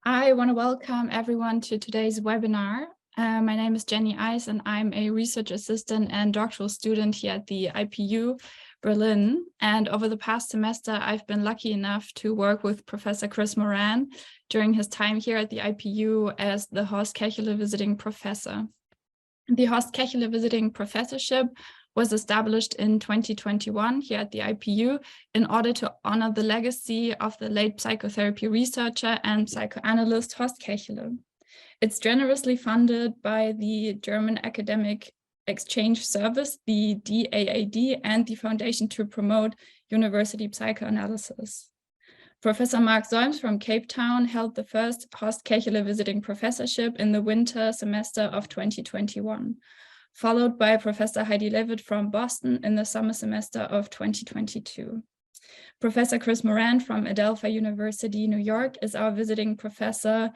I want to welcome everyone to today's webinar. My name is Jenny Eis and I'm a research assistant and doctoral student here at the IPU Berlin. And over the past semester, I've been lucky enough to work with Professor Chris Muran during his time here at the IPU as the Horst Kächele Visiting Professor. The Horst Kächele Visiting Professorship was established in 2021 here at the IPU in order to honor the legacy of the late psychotherapy researcher and psychoanalyst Horst Kächele. It's generously funded by the German Academic Exchange Service, the DAAD, and the Foundation to Promote University Psychoanalysis. Professor Mark Solms from Cape Town held the first Horst Kächele Visiting Professorship in the winter semester of 2021. Followed by Professor Heidi Levitt from Boston in the summer semester of 2022. Professor Chris Muran from Adelphi University, New York is our visiting professor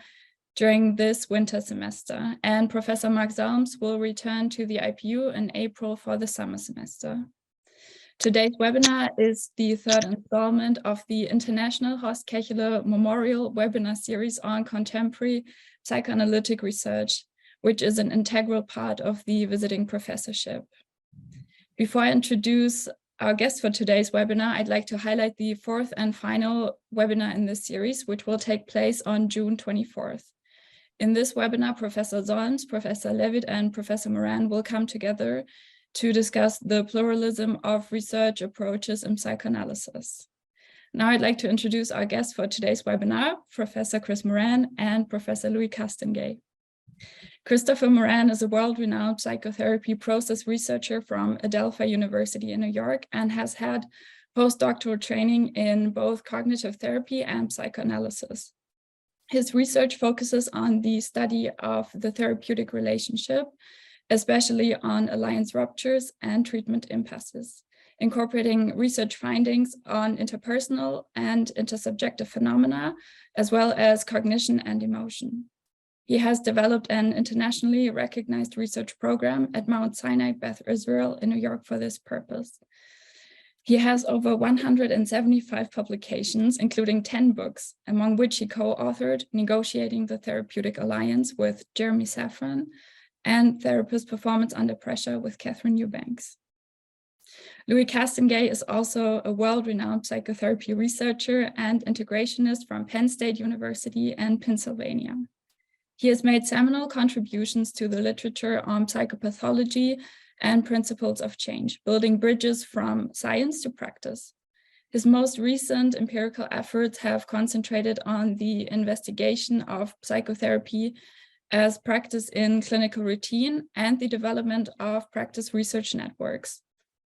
during this winter semester, and Professor Mark Solms will return to the IPU in April for the summer semester. Today's webinar is the third installment of the International Horst Kächele Memorial Webinar Series on Contemporary Psychoanalytic Research, which is an integral part of the visiting professorship. Before I introduce our guest for today's webinar, I'd like to highlight the fourth and final webinar in this series, which will take place on June 24th. In this webinar, Professor Solms, Professor Levitt, and Professor Muran will come together to discuss the pluralism of research approaches in psychoanalysis. Now I'd like to introduce our guests for today's webinar, Professor Chris Muran and Professor Louis Castonguay. Christopher Muran is a world-renowned psychotherapy process researcher from Adelphi University in New York and has had postdoctoral training in both cognitive therapy and psychoanalysis. His research focuses on the study of the therapeutic relationship, especially on alliance ruptures and treatment impasses, incorporating research findings on interpersonal and intersubjective phenomena, as well as cognition and emotion. He has developed an internationally recognized research program at Mount Sinai, Beth Israel in New York for this purpose. He has over 175 publications, including 10 books, among which he co-authored Negotiating the Therapeutic Alliance with Jeremy Safran and Therapist Performance Under Pressure with Catherine Eubanks. Louis Castonguay is also a world-renowned psychotherapy researcher and integrationist from Penn State University and Pennsylvania. He has made seminal contributions to the literature on psychopathology and principles of change, building bridges from science to practice. His most recent empirical efforts have concentrated on the investigation of psychotherapy as practice in clinical routine and the development of practice research networks.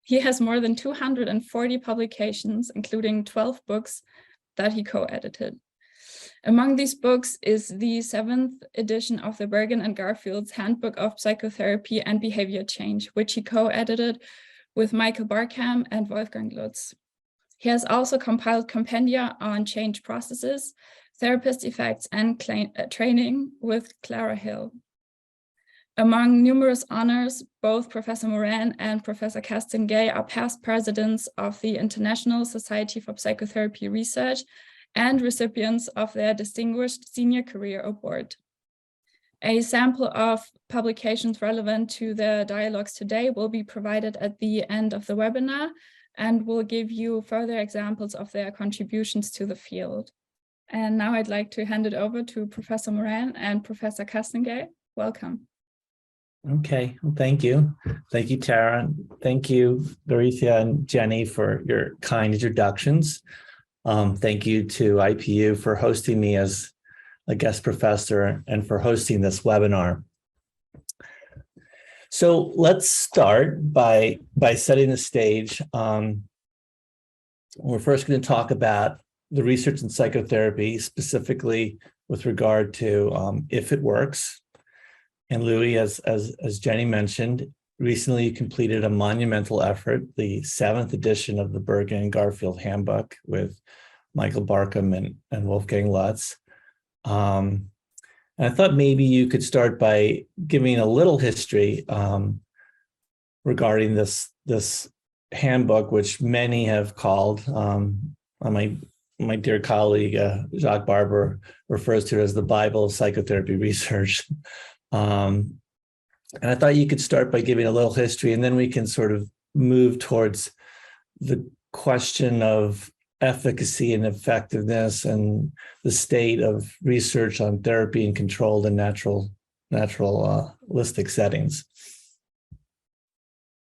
He has more than 240 publications, including 12 books that he co-edited. Among these books is the 7th edition of the Bergen and Garfield's Handbook of Psychotherapy and Behavior Change, which he co-edited with Michael Barkham and Wolfgang Lutz. He has also compiled compendia on change processes, therapist effects, and training with Clara Hill. Among numerous honors, both Professor Muran and Professor Castonguay are past presidents of the International Society for Psychotherapy Research and recipients of their Distinguished Senior Career Award. A sample of publications relevant to the dialogues today will be provided at the end of the webinar and will give you further examples of their contributions to the field. And now I'd like to hand it over to Professor Muran and Professor Castonguay. Welcome. Okay, well, thank you. Thank you, Tara. Thank you, Dorothea and Jenny, for your kind introductions. Thank you to IPU for hosting me as a guest professor and for hosting this webinar. So let's start by setting the stage. We're first going to talk about the research in psychotherapy, specifically with regard to if it works. And Louis, as Jenny mentioned, recently completed a monumental effort, the 7th edition of the Bergen and Garfield Handbook with Michael Barkham and Wolfgang Lutz. And I thought maybe you could start by giving a little history regarding this handbook, which many have called, my dear colleague, Jacques Barber, refers to it as the Bible of psychotherapy research. And I thought you could start by giving a little history, and then we can sort of move towards the question of efficacy and effectiveness and the state of research on therapy in controlled and naturalistic settings.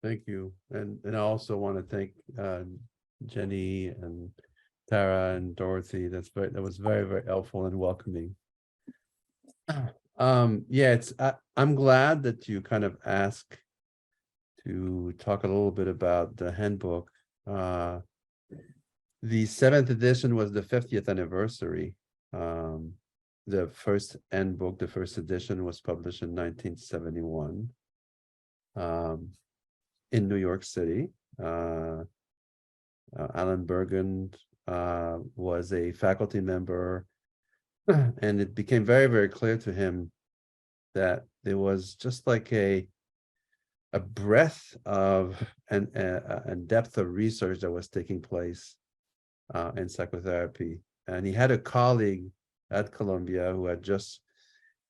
Thank you. And I also want to thank Jenny and Tara and Dorothy. That was very, very helpful and welcoming. Yeah, I'm glad that you kind of asked to talk a little bit about the handbook. The 7th edition was the 50th anniversary. The first handbook, the first edition, was published in 1971 in New York City. Alan Bergen was a faculty member, and it became very, very clear to him that there was just like a breadth of and depth of research that was taking place in psychotherapy. And he had a colleague at Columbia who had just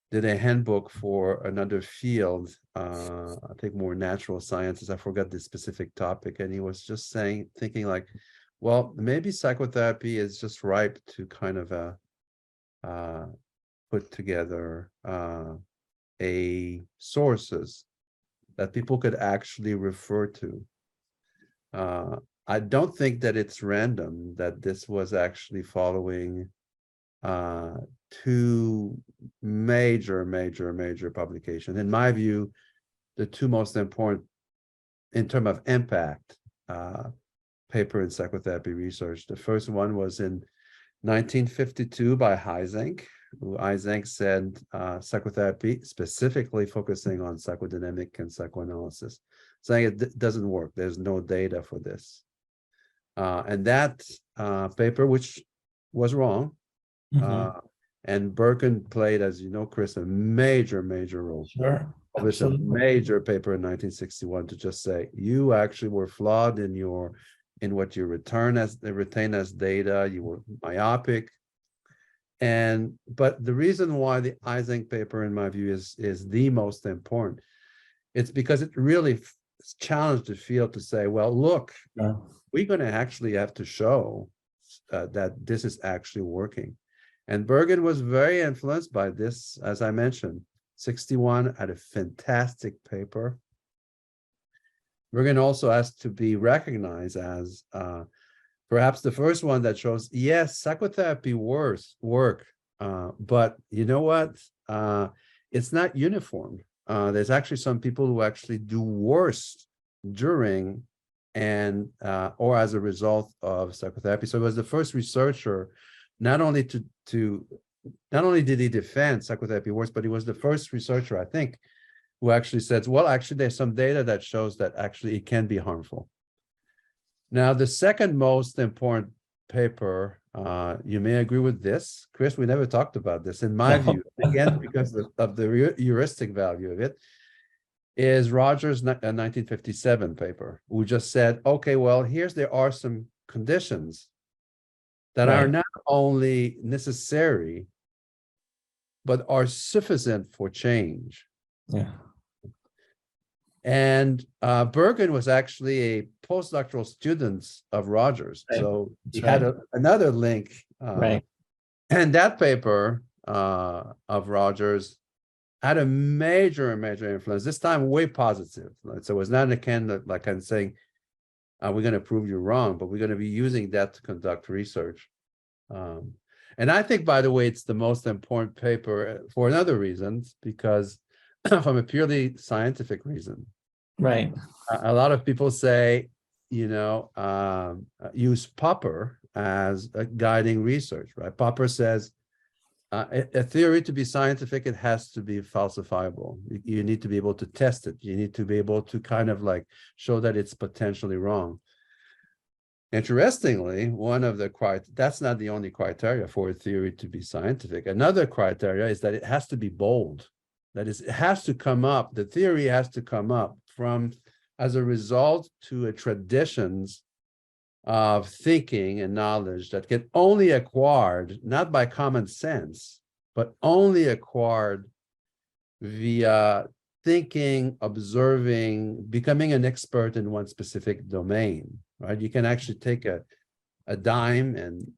did a handbook for another field, I think more natural sciences. I forgot the specific topic. And he was just thinking like, well, maybe psychotherapy is just ripe to kind of put together a sources that people could actually refer to. I don't think that it's random that this was actually following two major publications. In my view, the two most important in terms of impact paper in psychotherapy research. The first one was in 1952 by Eysenck, who Eysenck said psychotherapy, specifically focusing on psychodynamic and psychoanalysis, saying it doesn't work. There's no data for this. And that paper, which was wrong, and Bergen played, as you know, Chris, a major role. Sure. Published a major paper in 1961 to just say, you actually were flawed in what you retain as data, you were myopic. But the reason why the Eysenck paper, in my view, is the most important, it's because it really challenged the field to say, well, look, we're going to actually have to show that this is actually working. And Bergen was very influenced by this, as I mentioned. 61 had a fantastic paper. Bergen also has to be recognized as perhaps the first one that shows, yes, psychotherapy work, but you know what? It's not uniform. There's actually some people who actually do worse during and or as a result of psychotherapy. So he was the first researcher, not only did he defend psychotherapy works, but he was the first researcher, I think, who actually says, well, actually, there's some data that shows that actually it can be harmful. Now, the second most important paper, you may agree with this, Chris, we never talked about this, in my view, again, because of the heuristic value of it, is Rogers' 1957 paper, who just said, okay, well, there are some conditions that are not only necessary, but are sufficient for change. Yeah. And Bergen was actually a postdoctoral student of Rogers. Right. So he had another link. And that paper of Rogers had a major influence, this time way positive. So it was not again like I'm saying, we're going to prove you wrong, but we're going to be using that to conduct research. And I think, by the way, it's the most important paper for another reason, because from a purely scientific reason. Right. A lot of people say, use Popper as a guiding research, right? Popper says, a theory to be scientific, it has to be falsifiable. You need to be able to test it. You need to be able to kind of like show that it's potentially wrong. Interestingly, that's not the only criteria for a theory to be scientific. Another criteria is that it has to be bold. That is, it has to come up, the theory has to come up from as a result to a traditions of thinking and knowledge that get only acquired, not by common sense, but only acquired via thinking, observing, becoming an expert in one specific domain, right? You can actually take a dime and,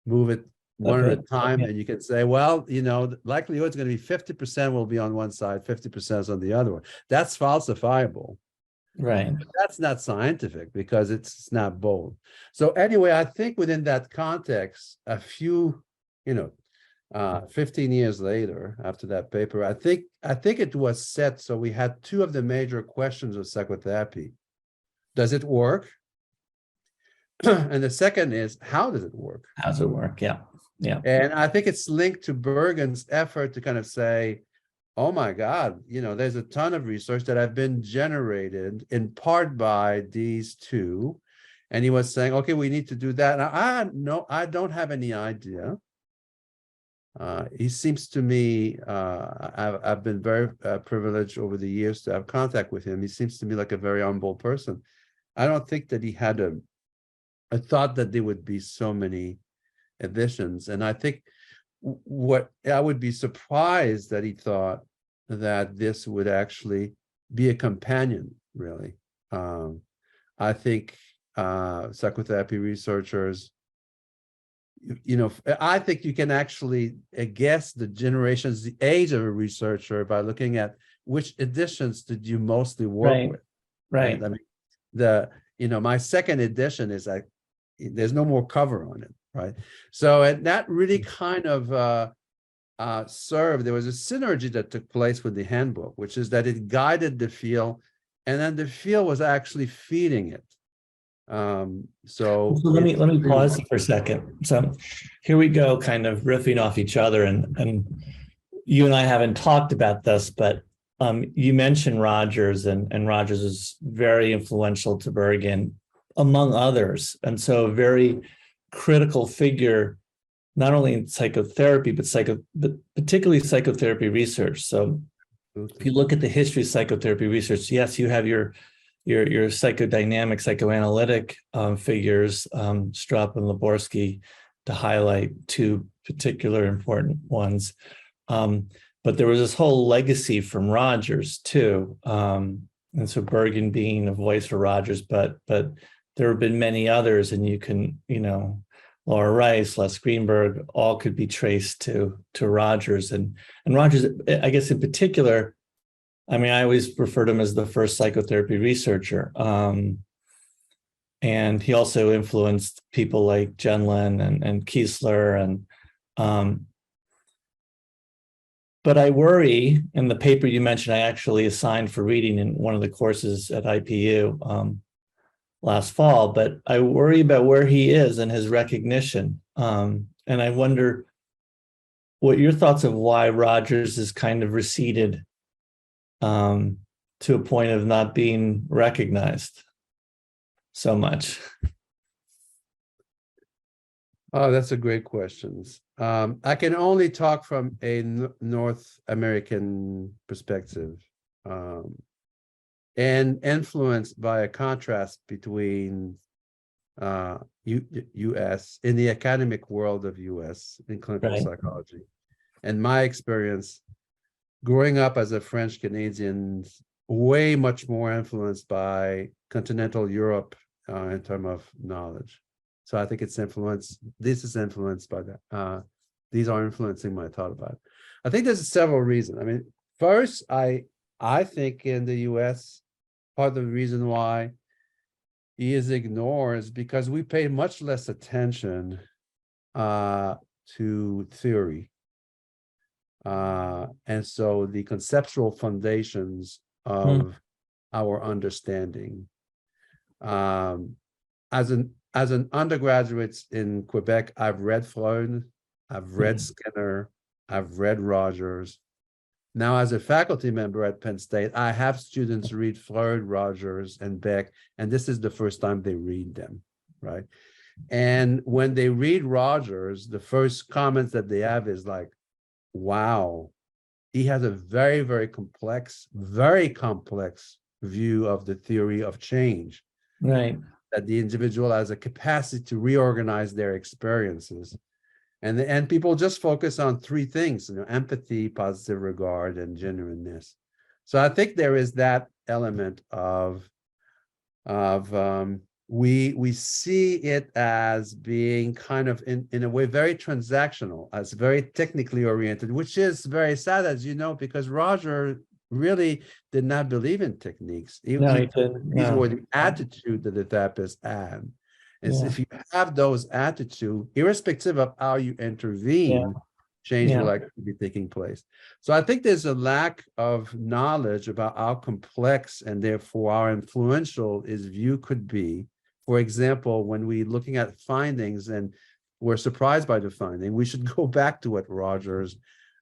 move it one at a time, and you can say, well, the likelihood is going to be 50% will be on one side, 50% is on the other one. That's falsifiable. Right. But that's not scientific because it's not bold. So anyway, I think within that context, a few, 15 years later, after that paper, I think it was set. So we had two of the major questions of psychotherapy. Does it work? And the second is, how does it work? How does it work? Yeah. Yeah. And I think it's linked to Bergen's effort to kind of say, oh my God, there's a ton of research that have been generated in part by these two. And he was saying, okay, we need to do that. Now, I don't have any idea. He seems to me, I've been very privileged over the years to have contact with him. He seems to me like a very humble person. I don't think that he had a thought that there would be so many editions. And I think what I would be surprised that he thought that this would actually be a companion, really. I think psychotherapy researchers, I think you can actually guess the generations, the age of a researcher by looking at which editions did you mostly work with. Right. I mean, my second edition is like, there's no more cover on it, right? So that really kind of served. There was a synergy that took place with the handbook, which is that it guided the field, and then the field was actually feeding it. So let me pause for a second. So here we go, kind of riffing off each other, and you and I haven't talked about this, but you mentioned Rogers, and Rogers is very influential to Bergen, among others, and so a very critical figure, not only in psychotherapy, but particularly psychotherapy research. So if you look at the history of psychotherapy research, yes, you have your psychodynamic, psychoanalytic figures, Strupp and Laborsky, to highlight two particular important ones. But there was this whole legacy from Rogers too. And so Bergen being a voice for Rogers, but there have been many others, and you can, Laura Rice, Les Greenberg, all could be traced to Rogers. And Rogers, I guess in particular, I mean, I always refer to him as the first psychotherapy researcher. And he also influenced people like Jenlin and Kiesler. But I worry, in the paper you mentioned, I actually assigned for reading in one of the courses at IPU last fall, but I worry about where he is and his recognition. And I wonder what your thoughts of why Rogers is kind of receded to a point of not being recognized so much. Oh, that's a great question. I can only talk from a North American perspective, and influenced by a contrast between U.S. in the academic world of U.S. in clinical psychology, and my experience growing up as a French Canadian, way much more influenced by continental Europe in terms of knowledge. So I think it's influenced. This is influenced by that. These are influencing my thought about it. I think there's several reasons. I mean, first, I think in the U.S., part of the reason why he is ignored is because we pay much less attention to theory. And so the conceptual foundations of our understanding. As an undergraduate in Quebec, I've read Freud, I've read Skinner, I've read Rogers. Now, as a faculty member at Penn State, I have students read Freud, Rogers, and Beck, and this is the first time they read them, right? And when they read Rogers, the first comments that they have is like, wow, he has a very, very complex view of the theory of change. Right. that the individual has a capacity to reorganize their experiences. And people just focus on three things, empathy, positive regard, and genuineness. So I think there is that element of we see it as being kind of in a way very transactional, as very technically oriented, which is very sad, as you know, because Roger really did not believe in techniques. These were the attitude that the therapist had. Is if you have those attitudes, irrespective of how you intervene, change will actually be taking place. So I think there's a lack of knowledge about how complex and therefore how influential his view could be. For example, when we're looking at findings and we're surprised by the finding, we should go back to what Rogers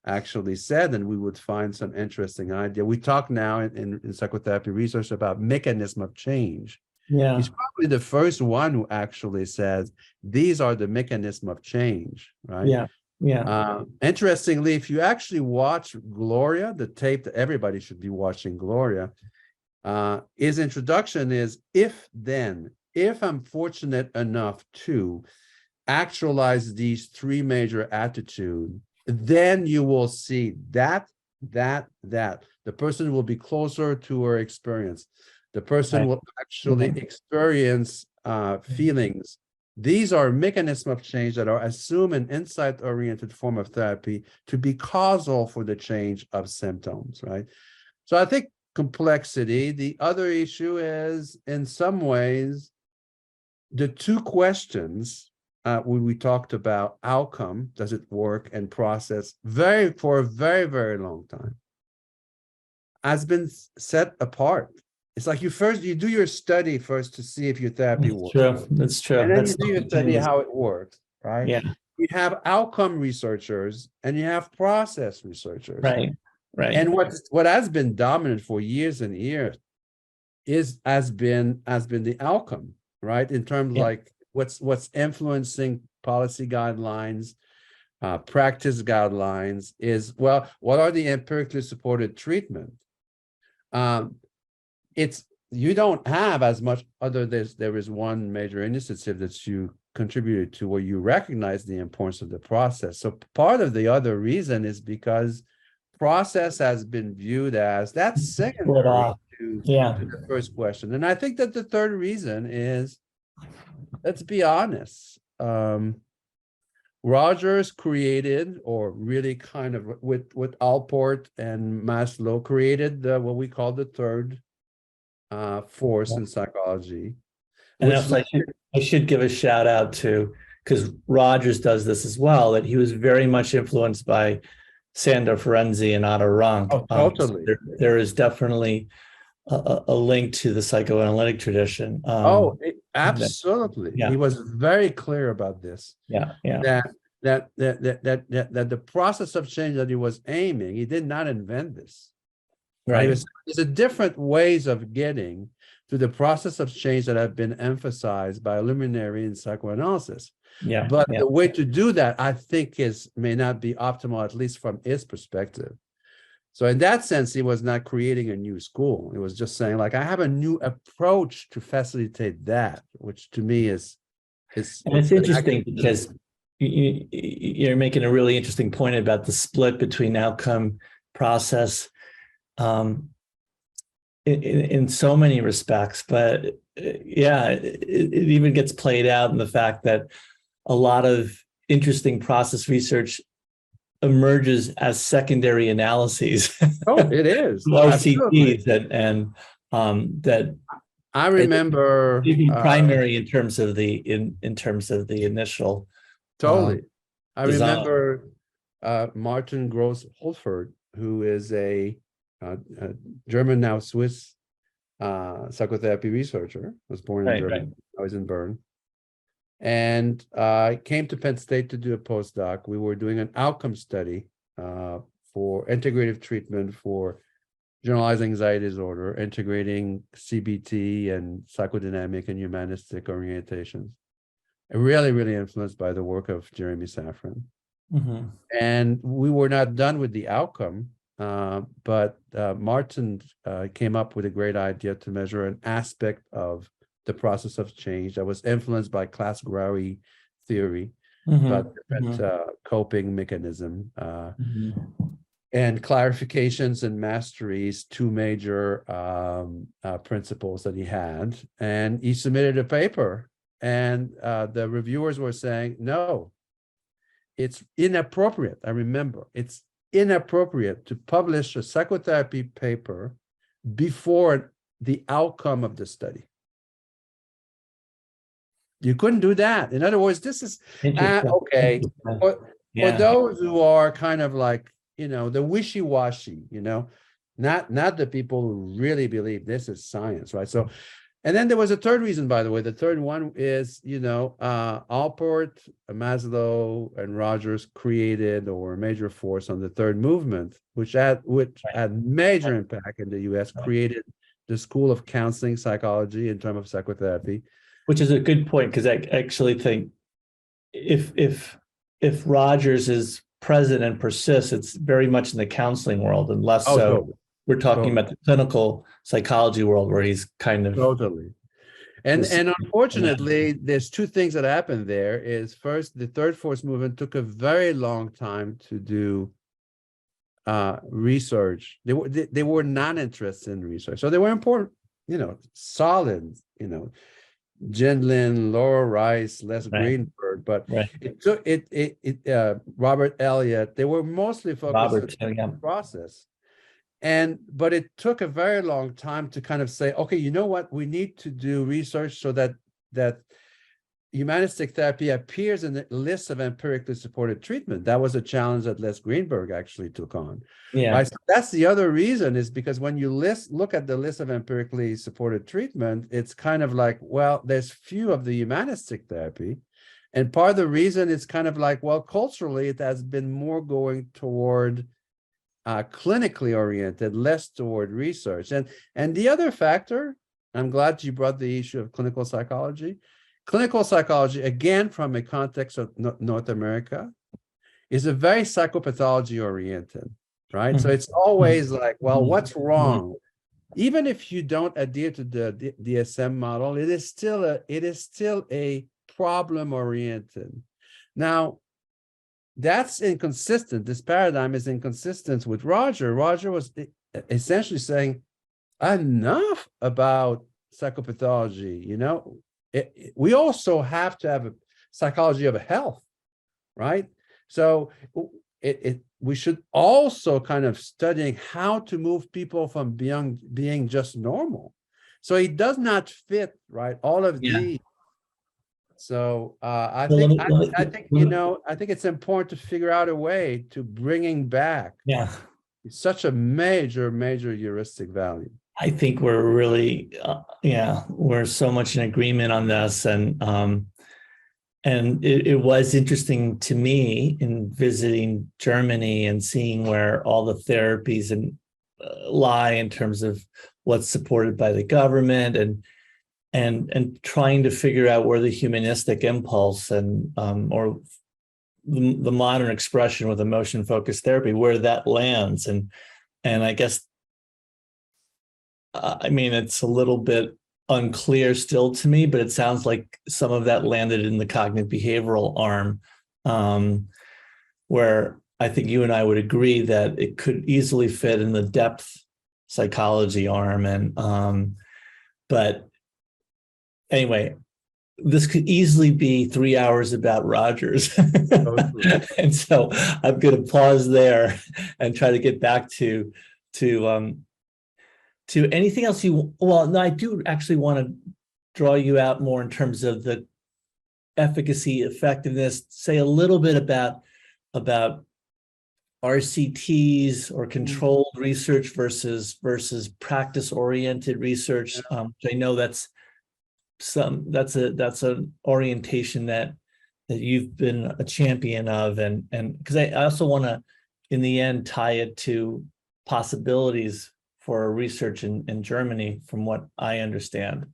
actually said, and we would find some interesting idea. We talk now in psychotherapy research about mechanism of change. Yeah. He's probably the first one who actually says these are the mechanism of change, right? Yeah. Yeah. Interestingly, if you actually watch Gloria, the tape that everybody should be watching, Gloria, his introduction is if I'm fortunate enough to actualize these three major attitudes, then you will see that the person will be closer to her experience. The person will actually experience feelings. These are mechanisms of change that are assumed an insight-oriented form of therapy to be causal for the change of symptoms, right? So I think complexity. The other issue is, in some ways, the two questions when we talked about outcome, does it work, and process, for a very, very long time, has been set apart. It's like you do your study first to see if your therapy works. True. That's true. And then you do your study how it works, right? Yeah. You have outcome researchers and you have process researchers. Right. And what has been dominant for years and years has been the outcome, right? In terms like what's influencing policy guidelines, practice guidelines is, well, what are the empirically supported treatment? You don't have as much, there is one major initiative that you contributed to where you recognize the importance of the process. So part of the other reason is because process has been viewed as that's secondary to the first question. And I think that the third reason is, let's be honest, Rogers created, or really kind of with Allport and Maslow created what we call the third force in psychology. And I should give a shout out to, because Rogers does this as well, that he was very much influenced by Sandor Ferenczi and Otto Rank. Oh, totally. So there is definitely a link to the psychoanalytic tradition. Absolutely. He was very clear about this. That the process of change that he was aiming, he did not invent this. Right. There's a different ways of getting to the process of change that have been emphasized by a luminary in psychoanalysis. But the way to do that, I think, may not be optimal, at least from his perspective. So in that sense, he was not creating a new school. It was just saying, like, I have a new approach to facilitate that, which to me is it's interesting because you're making a really interesting point about the split between outcome, process, in so many respects. But it even gets played out in the fact that a lot of interesting process research emerges as secondary analyses. Oh, it is. OCTs and that I remember primary in terms of the initial. Totally. I remember Martin Gross-Holford, who is a German, now Swiss psychotherapy researcher, was born in Germany. I was in Bern. And I came to Penn State to do a postdoc. We were doing an outcome study for integrative treatment for generalized anxiety disorder, integrating CBT and psychodynamic and humanistic orientations. Really, really influenced by the work of Jeremy Safran. And we were not done with the outcome, but Martin came up with a great idea to measure an aspect of the process of change that was influenced by class-Grauy theory Mhm, about different mhm, coping mechanism. mhm. And clarifications and masteries, two major principles that he had. And he submitted a paper, and the reviewers were saying, no, it's inappropriate. I remember, it's inappropriate to publish a psychotherapy paper before the outcome of the study. You couldn't do that. In other words, this is Interesting. okay. Interesting. For Yeah. those who are kind of like, the wishy-washy, not the people who really believe this is science, right? So, and then there was a third reason, by the way. The third one is, Allport, Maslow, and Rogers created, or a major force on the third movement, which had major impact in the US, created the School of Counseling Psychology in terms of psychotherapy. Which is a good point, because I actually think if Rogers is present and persists, it's very much in the counseling world, and less so. Totally. We're talking about the clinical psychology world, where he's kind of Totally. And unfortunately, there's two things that happened there. Is first, the third force movement took a very long time to do research. They were not interested in research, so they were important, solid, Gendlin, Laura Rice, Les Greenberg, but it took Robert Elliott. They were mostly focused on the process. But it took a very long time to kind of say, okay, you know what, we need to do research so that humanistic therapy appears in the list of empirically supported treatment. That was a challenge that Les Greenberg actually took on. Yeah. Right? So that's the other reason, is because when you look at the list of empirically supported treatment, it's kind of like, well, there's few of the humanistic therapy. And part of the reason is kind of like, well, culturally, it has been more going toward clinically oriented, less toward research. And the other factor, I'm glad you brought the issue of clinical psychology. Clinical psychology, again, from a context of North America, is a very psychopathology oriented, right? Mm-hmm. So it's always like, well, what's wrong? Even if you don't adhere to the DSM model, it is still a problem oriented. Now, that's inconsistent. This paradigm is inconsistent with Roger. Roger was essentially saying, enough about psychopathology, we also have to have a psychology of health, right? So we should also kind of studying how to move people from being just normal. So it does not fit, right? All of these. So I think it's important to figure out a way to bringing back such a major heuristic value. I think we're really, we're so much in agreement on this, and it was interesting to me in visiting Germany and seeing where all the therapies lie in terms of what's supported by the government, and trying to figure out where the humanistic impulse and or the modern expression with emotion-focused therapy, where that lands, and I guess. I mean, it's a little bit unclear still to me, but it sounds like some of that landed in the cognitive behavioral arm, where I think you and I would agree that it could easily fit in the depth psychology arm. And but anyway, this could easily be 3 hours about Rogers. And so I'm going to pause there and try to get back to anything else no, I do actually want to draw you out more in terms of the efficacy, effectiveness, say a little bit about RCTs or controlled research versus practice-oriented research. I know that's an orientation that you've been a champion of, and because I also want to, in the end, tie it to possibilities for research in Germany, from what I understand.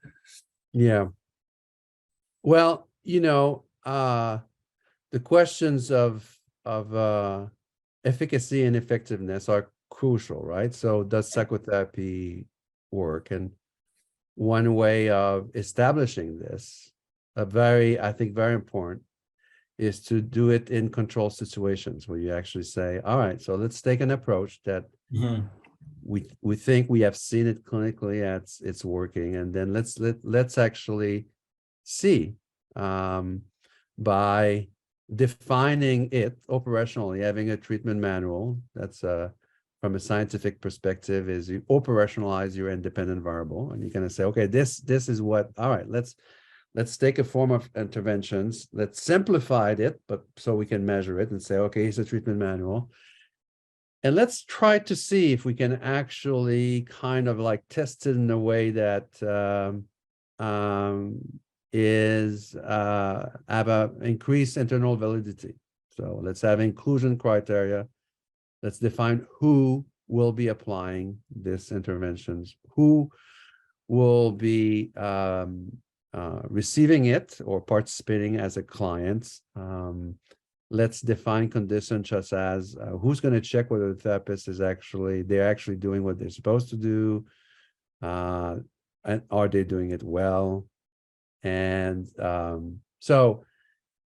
Yeah. Well, the questions of efficacy and effectiveness are crucial, right? So does psychotherapy work? And one way of establishing this, I think very important, is to do it in controlled situations where you actually say, all right, so let's take an approach that we think we have seen it clinically, it's working, and then let's actually see by defining it operationally, having a treatment manual that's from a scientific perspective, is you operationalize your independent variable, and you're going to say, okay, this is what, all right, let's take a form of interventions, let's simplify it, but so we can measure it and say, okay, here's a treatment manual. And let's try to see if we can actually kind of like test it in a way that have a increased internal validity. So let's have inclusion criteria. Let's define who will be applying these interventions, who will be receiving it or participating as a client. Let's define conditions such as who's going to check whether the therapist is they're actually doing what they're supposed to do, and are they doing it well? And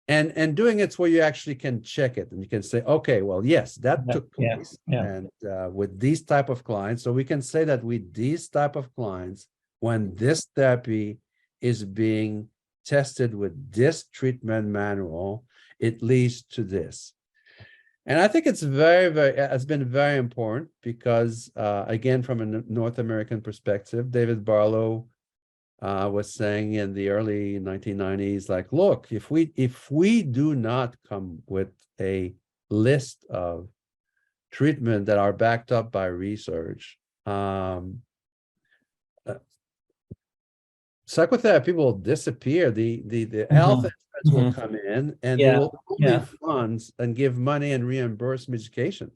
and doing it where you actually can check it, and you can say, okay, well, yes, that took place, and with these type of clients, so we can say that with these type of clients, when this therapy is being tested with this treatment manual, it leads to this. And I think it's has been very important because, again, from a North American perspective, David Barlow was saying in the early 1990s, like, look, if we do not come with a list of treatment that are backed up by research, psychotherapy will disappear. The health experts will come in, and they will only fund and give money and reimburse medications.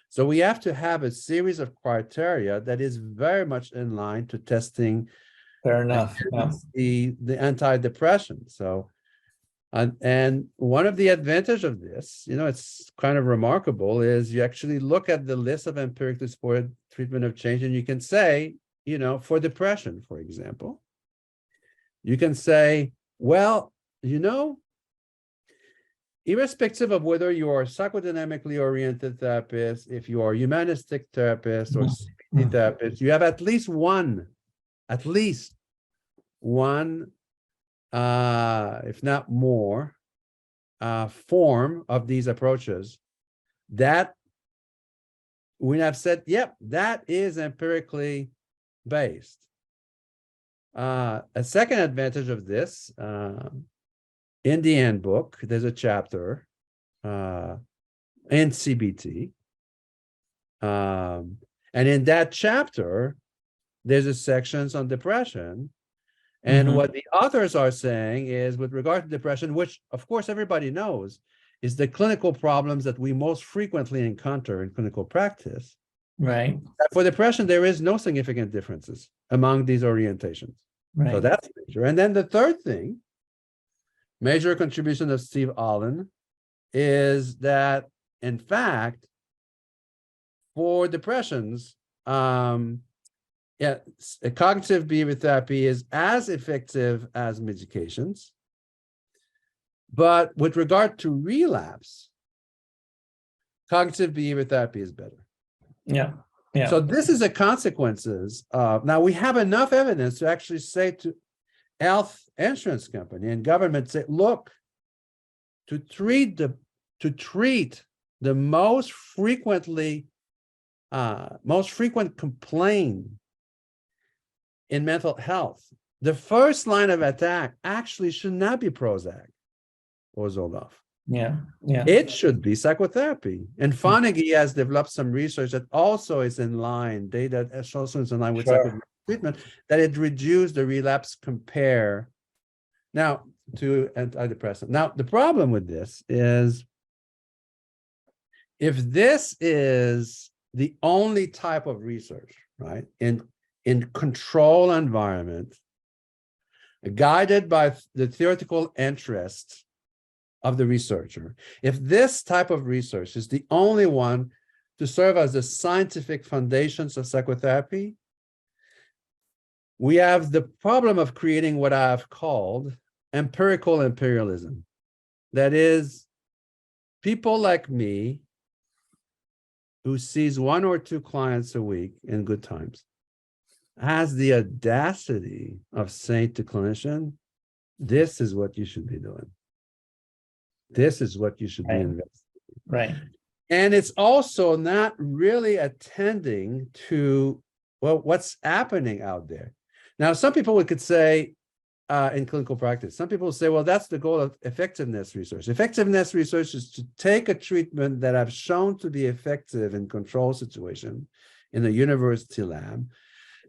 So we have to have a series of criteria that is very much in line to testing. Fair enough. The antidepressant. So, and one of the advantages of this, it's kind of remarkable, is you actually look at the list of empirically supported treatment of change, and you can say, for depression, for example, you can say, well, irrespective of whether you are a psychodynamically oriented therapist, if you are a humanistic therapist or CBT therapist, you have at least one, if not more, form of these approaches that we have said, yep, that is empirically based. A second advantage of this, in the handbook, there's a chapter in CBT. And in that chapter, there's a sections on depression. And what the authors are saying is, with regard to depression, which of course everybody knows is the clinical problems that we most frequently encounter in clinical practice. Right. For depression, there is no significant differences among these orientations. Right. So that's major. And then the third thing, major contribution of Steve Allen, is that, in fact, for depressions, cognitive behavior therapy is as effective as medications. But with regard to relapse, cognitive behavior therapy is better. Yeah. So this is the consequences of, now we have enough evidence to actually say to health insurance company and government, say, look, to treat the most frequent complaint in mental health, the first line of attack actually should not be Prozac or Zoloft. Yeah. It should be psychotherapy. And Fonagy has developed some research that also is in line, data also is in line with psychotherapy treatment, that it reduced the relapse compare now to antidepressant. Now, the problem with this is, if this is the only type of research, right, in control environment, guided by the theoretical interests of the researcher, if this type of research is the only one to serve as the scientific foundations of psychotherapy, we have the problem of creating what I've called empirical imperialism. That is, people like me who sees 1 or 2 clients a week in good times has the audacity of saying to clinician, this is what you should be doing. This is what you should be investigating. Right. And it's also not really attending to, well, what's happening out there. Now, some people could say in clinical practice, some people say, well, that's the goal of effectiveness research. Effectiveness research is to take a treatment that I've shown to be effective in control situation in a university lab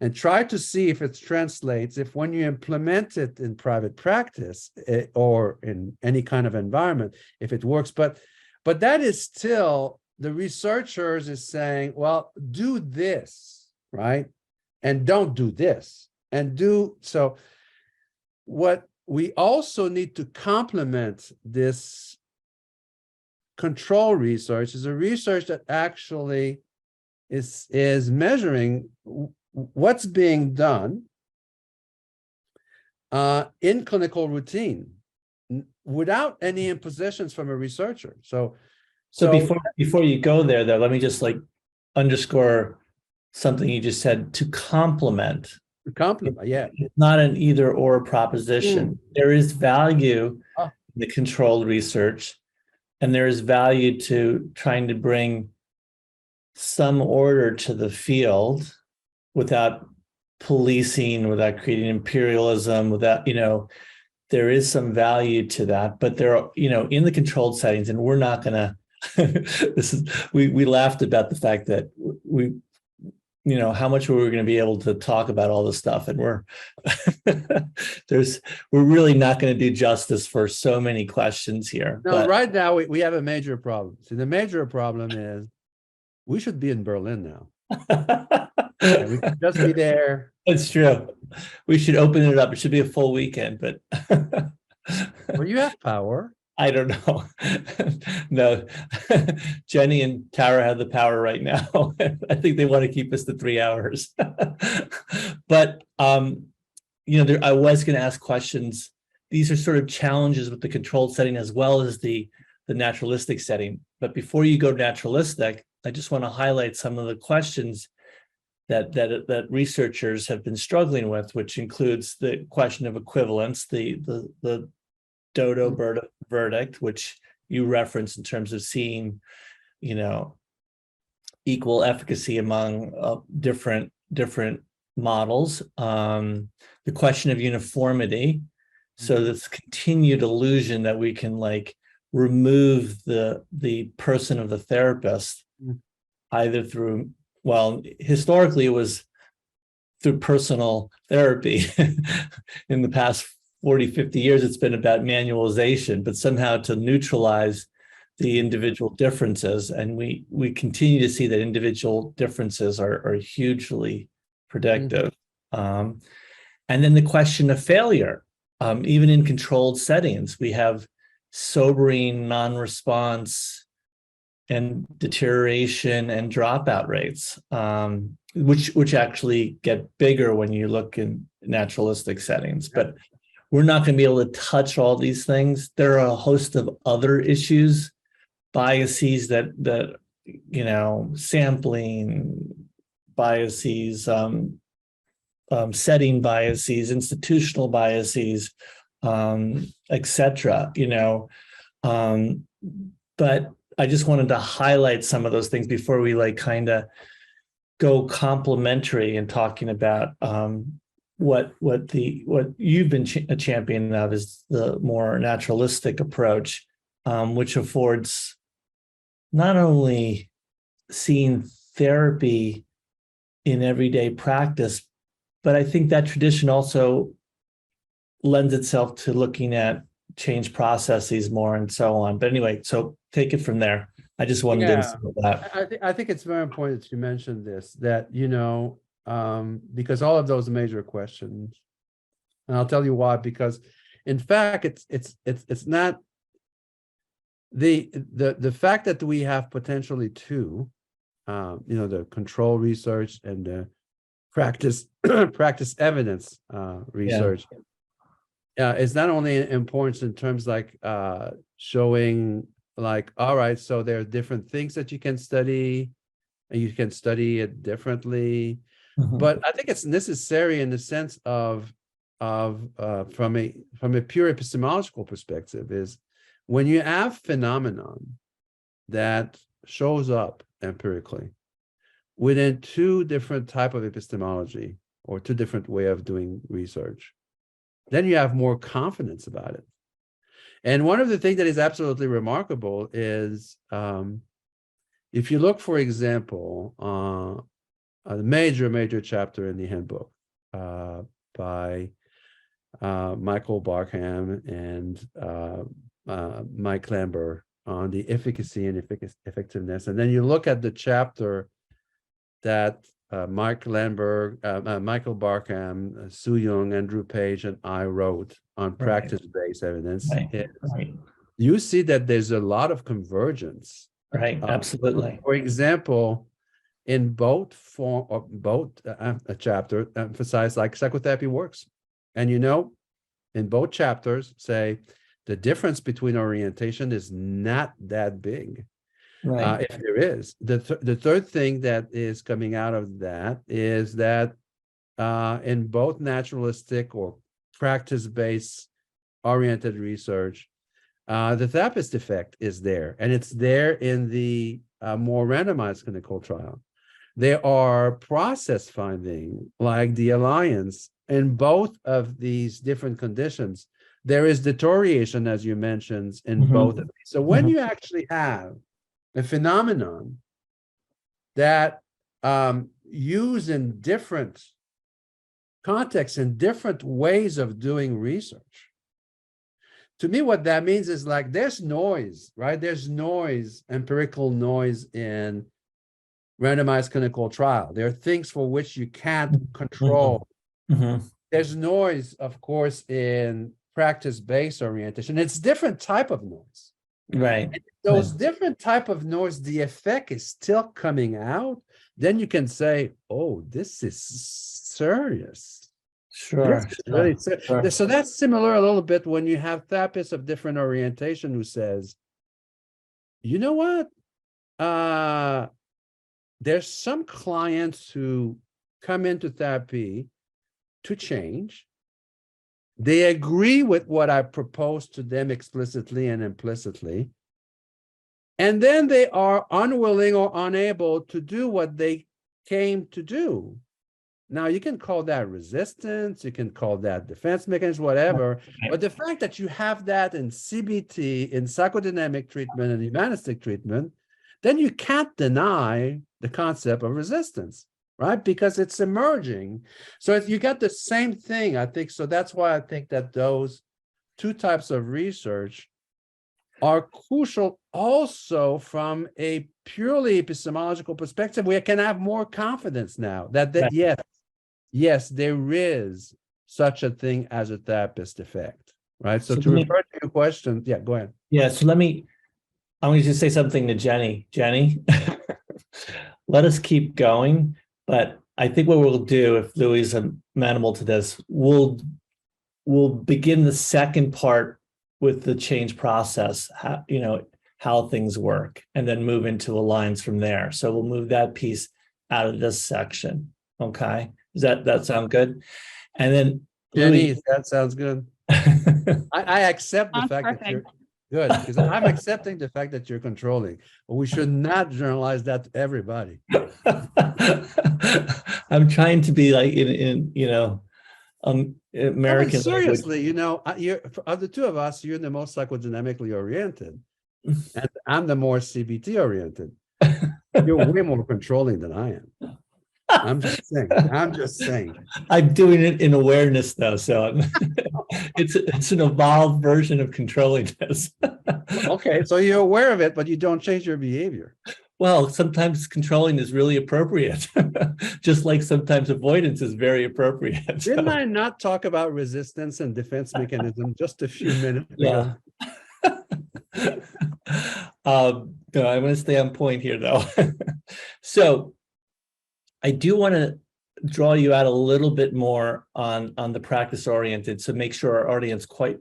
and try to see if it translates, if when you implement it in private practice or in any kind of environment, if it works. But that is still, the researchers is saying, well, do this, right? And don't do this. And do so. What we also need to complement this control research is a research that actually is measuring what's being done in clinical routine without any impositions from a researcher. So before you go there, though, let me just underscore something you just said, to complement. Yeah. It's not an either or proposition. There is value in the controlled research, and there is value to trying to bring some order to the field without policing, without creating imperialism, without, there is some value to that. But there are, in the controlled settings, and we're not gonna we laughed about the fact that we how much we were going to be able to talk about all this stuff, and we're really not going to do justice for so many questions here. No, right now we have a major problem. See, the major problem is we should be in Berlin now. We should just be there. It's true. We should open it up. It should be a full weekend, but well, you have power. I don't know. No, Jenny and Tara have the power right now. I think they want to keep us to 3 hours. But I was going to ask questions. These are sort of challenges with the controlled setting as well as the naturalistic setting. But before you go naturalistic, I just want to highlight some of the questions that researchers have been struggling with, which includes the question of equivalence, the Dodo verdict, which you reference in terms of seeing, equal efficacy among different models. The question of uniformity, so this continued illusion that we can remove the person of the therapist, either through, well, historically it was through personal therapy. In the past 40, 50 years, it's been about manualization, but somehow to neutralize the individual differences. And we continue to see that individual differences are hugely predictive. And then the question of failure, even in controlled settings, we have sobering non-response and deterioration and dropout rates, which actually get bigger when you look in naturalistic settings. But we're not going to be able to touch all these things. There are a host of other issues, biases that sampling biases, setting biases, institutional biases, etc. But I just wanted to highlight some of those things before we kind of go complementary and talking about what you've been a champion of is the more naturalistic approach, which affords not only seeing therapy in everyday practice, but I think that tradition also lends itself to looking at change processes more and so on. But anyway, so take it from there. I just wanted to insert that. I think it's very important that you mentioned this, that, because all of those major questions, and I'll tell you why, because in fact, it's not the fact that we have potentially two, the control research and the practice practice evidence research. It's not only important in terms like showing like, all right, so there are different things that you can study and you can study it differently. But I think it's necessary in the sense of from a pure epistemological perspective is when you have phenomenon that shows up empirically within two different type of epistemology or two different way of doing research, then you have more confidence about it. And one of the things that is absolutely remarkable is if you look, for example, a major chapter in the handbook by Michael Barkham and Mike Lamber on the efficacy and effectiveness. And then you look at the chapter that Michael Barkham, Sue Young, Andrew Page, and I wrote on practice-based evidence. You see that there's a lot of convergence. Right, absolutely. For example, in both chapter emphasize like psychotherapy works. And in both chapters say the difference between orientation is not that big. Right. If there is. The third thing that is coming out of that is that in both naturalistic or practice-based oriented research, the therapist effect is there, and it's there in the more randomized clinical trial. There are process finding, like the alliance, in both of these different conditions. There is deterioration, as you mentioned, in both of these. So when you actually have a phenomenon that used in different contexts and different ways of doing research, to me, what that means is like there's noise, right? There's noise, empirical noise in randomized clinical trial. There are things for which you can't control. There's noise, of course, in practice-based orientation. It's different type of noise. Right. And those different type of noise, the effect is still coming out. Then you can say, oh, this is serious. Sure. Really sure. So that's similar a little bit when you have therapists of different orientation who says, you know what? There's some clients who come into therapy to change. They agree with what I propose to them explicitly and implicitly. And then they are unwilling or unable to do what they came to do. Now, you can call that resistance, you can call that defense mechanism, whatever. But the fact that you have that in CBT, in psychodynamic treatment and humanistic treatment, then you can't deny the concept of resistance, right? Because it's emerging. So if you got the same thing, I think, so that's why I think that those two types of research are crucial also from a purely epistemological perspective. We can have more confidence now that yes, there is such a thing as a therapist effect, right? So to refer to your question, yeah, go ahead. Yeah, so I'm going to just say something to Jenny. Jenny, let us keep going, but I think what we'll do, if Louis is amenable to this, we'll begin the second part with the change process, how things work, and then move into alliance from there. So we'll move that piece out of this section, okay? Does that sound good? And then Jenny, that sounds good. I accept the fact that you're good, because I'm accepting the fact that you're controlling, but we should not generalize that to everybody. I'm trying to be like in American. I mean, seriously, you're, of the two of us, you're the most psychodynamically oriented, and I'm the more CBT oriented. You're way more controlling than I am. I'm just saying. I'm doing it in awareness, though, so it's an evolved version of controlling this. Okay, so you're aware of it, but you don't change your behavior. Well, sometimes controlling is really appropriate, just like sometimes avoidance is very appropriate. Didn't I not talk about resistance and defense mechanism just a few minutes ago? No, I want to stay on point here, though. So I do want to draw you out a little bit more on the practice oriented, so make sure our audience quite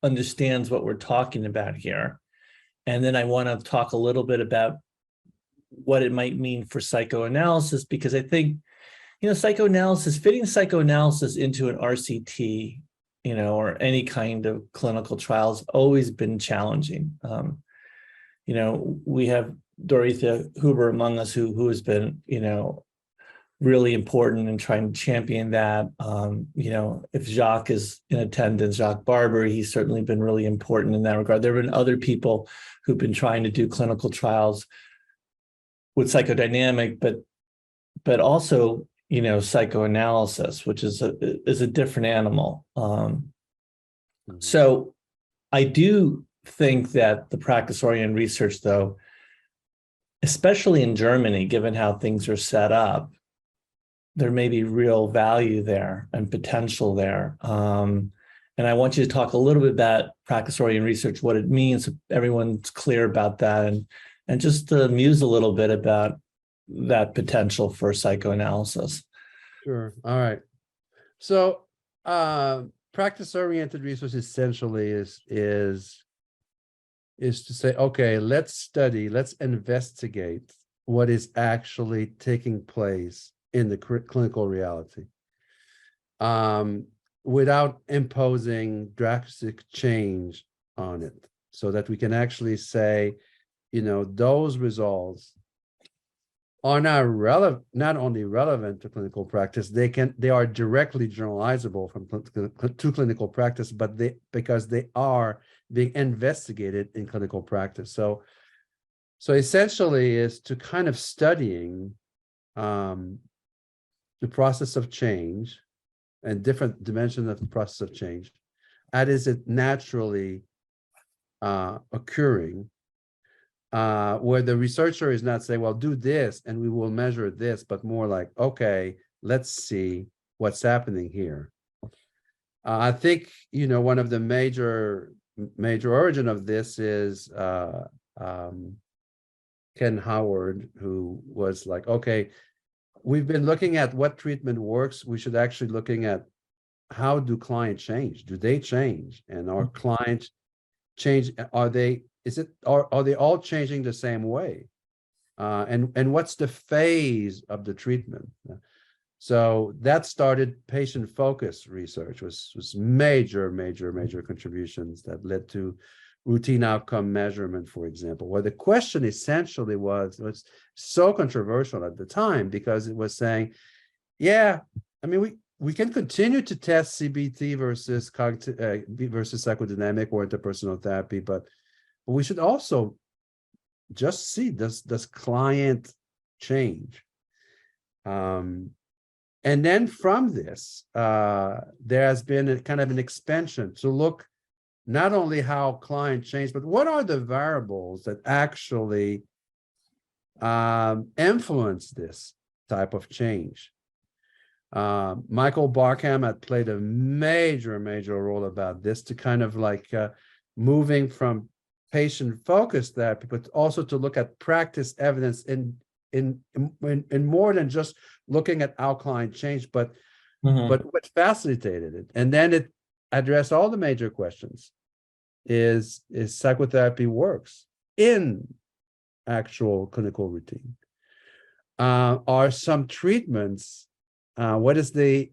understands what we're talking about here. And then I want to talk a little bit about what it might mean for psychoanalysis, because I think, psychoanalysis, fitting psychoanalysis into an RCT, or any kind of clinical trial has always been challenging. We have Dorothea Huber among us who has been, really important in trying to champion that. If Jacques is in attendance, Jacques Barber, he's certainly been really important in that regard. There have been other people who've been trying to do clinical trials with psychodynamic, but also, psychoanalysis, which is a different animal. So I do think that the practice-oriented research, though, especially in Germany, given how things are set up, there may be real value there and potential there. And I want you to talk a little bit about practice-oriented research, what it means, so everyone's clear about that, and just to muse a little bit about that potential for psychoanalysis. Sure. All right. So practice-oriented research essentially is to say, okay, let's investigate what is actually taking place in the clinical reality, without imposing drastic change on it, so that we can actually say, those results are not only relevant to clinical practice, they are directly generalizable to clinical practice, but because they are being investigated in clinical practice. So essentially is to kind of studying the process of change and different dimensions of the process of change, as is it naturally occurring, where the researcher is not saying, well, do this and we will measure this, but more like, okay, let's see what's happening here. I think, one of the major origin of this is Ken Howard, who was like, okay, we've been looking at what treatment works. We should actually looking at how do clients change? Do they change? And our clients change? Are they all changing the same way? And what's the phase of the treatment? So that started patient-focused research, was major contributions that led to routine outcome measurement, for example, where the question essentially was so controversial at the time, because it was saying, yeah, I mean, we can continue to test CBT versus psychodynamic or interpersonal therapy, but we should also just see, does client change? And then from this, there has been a kind of an expansion to look not only how client change, but what are the variables that actually influence this type of change. Michael Barkham had played a major role about this, to kind of like moving from patient-focused therapy, but also to look at practice evidence in more than just looking at how client change, but what facilitated it. And then it addressed all the major questions. Is psychotherapy works in actual clinical routine? Are some treatments, what is the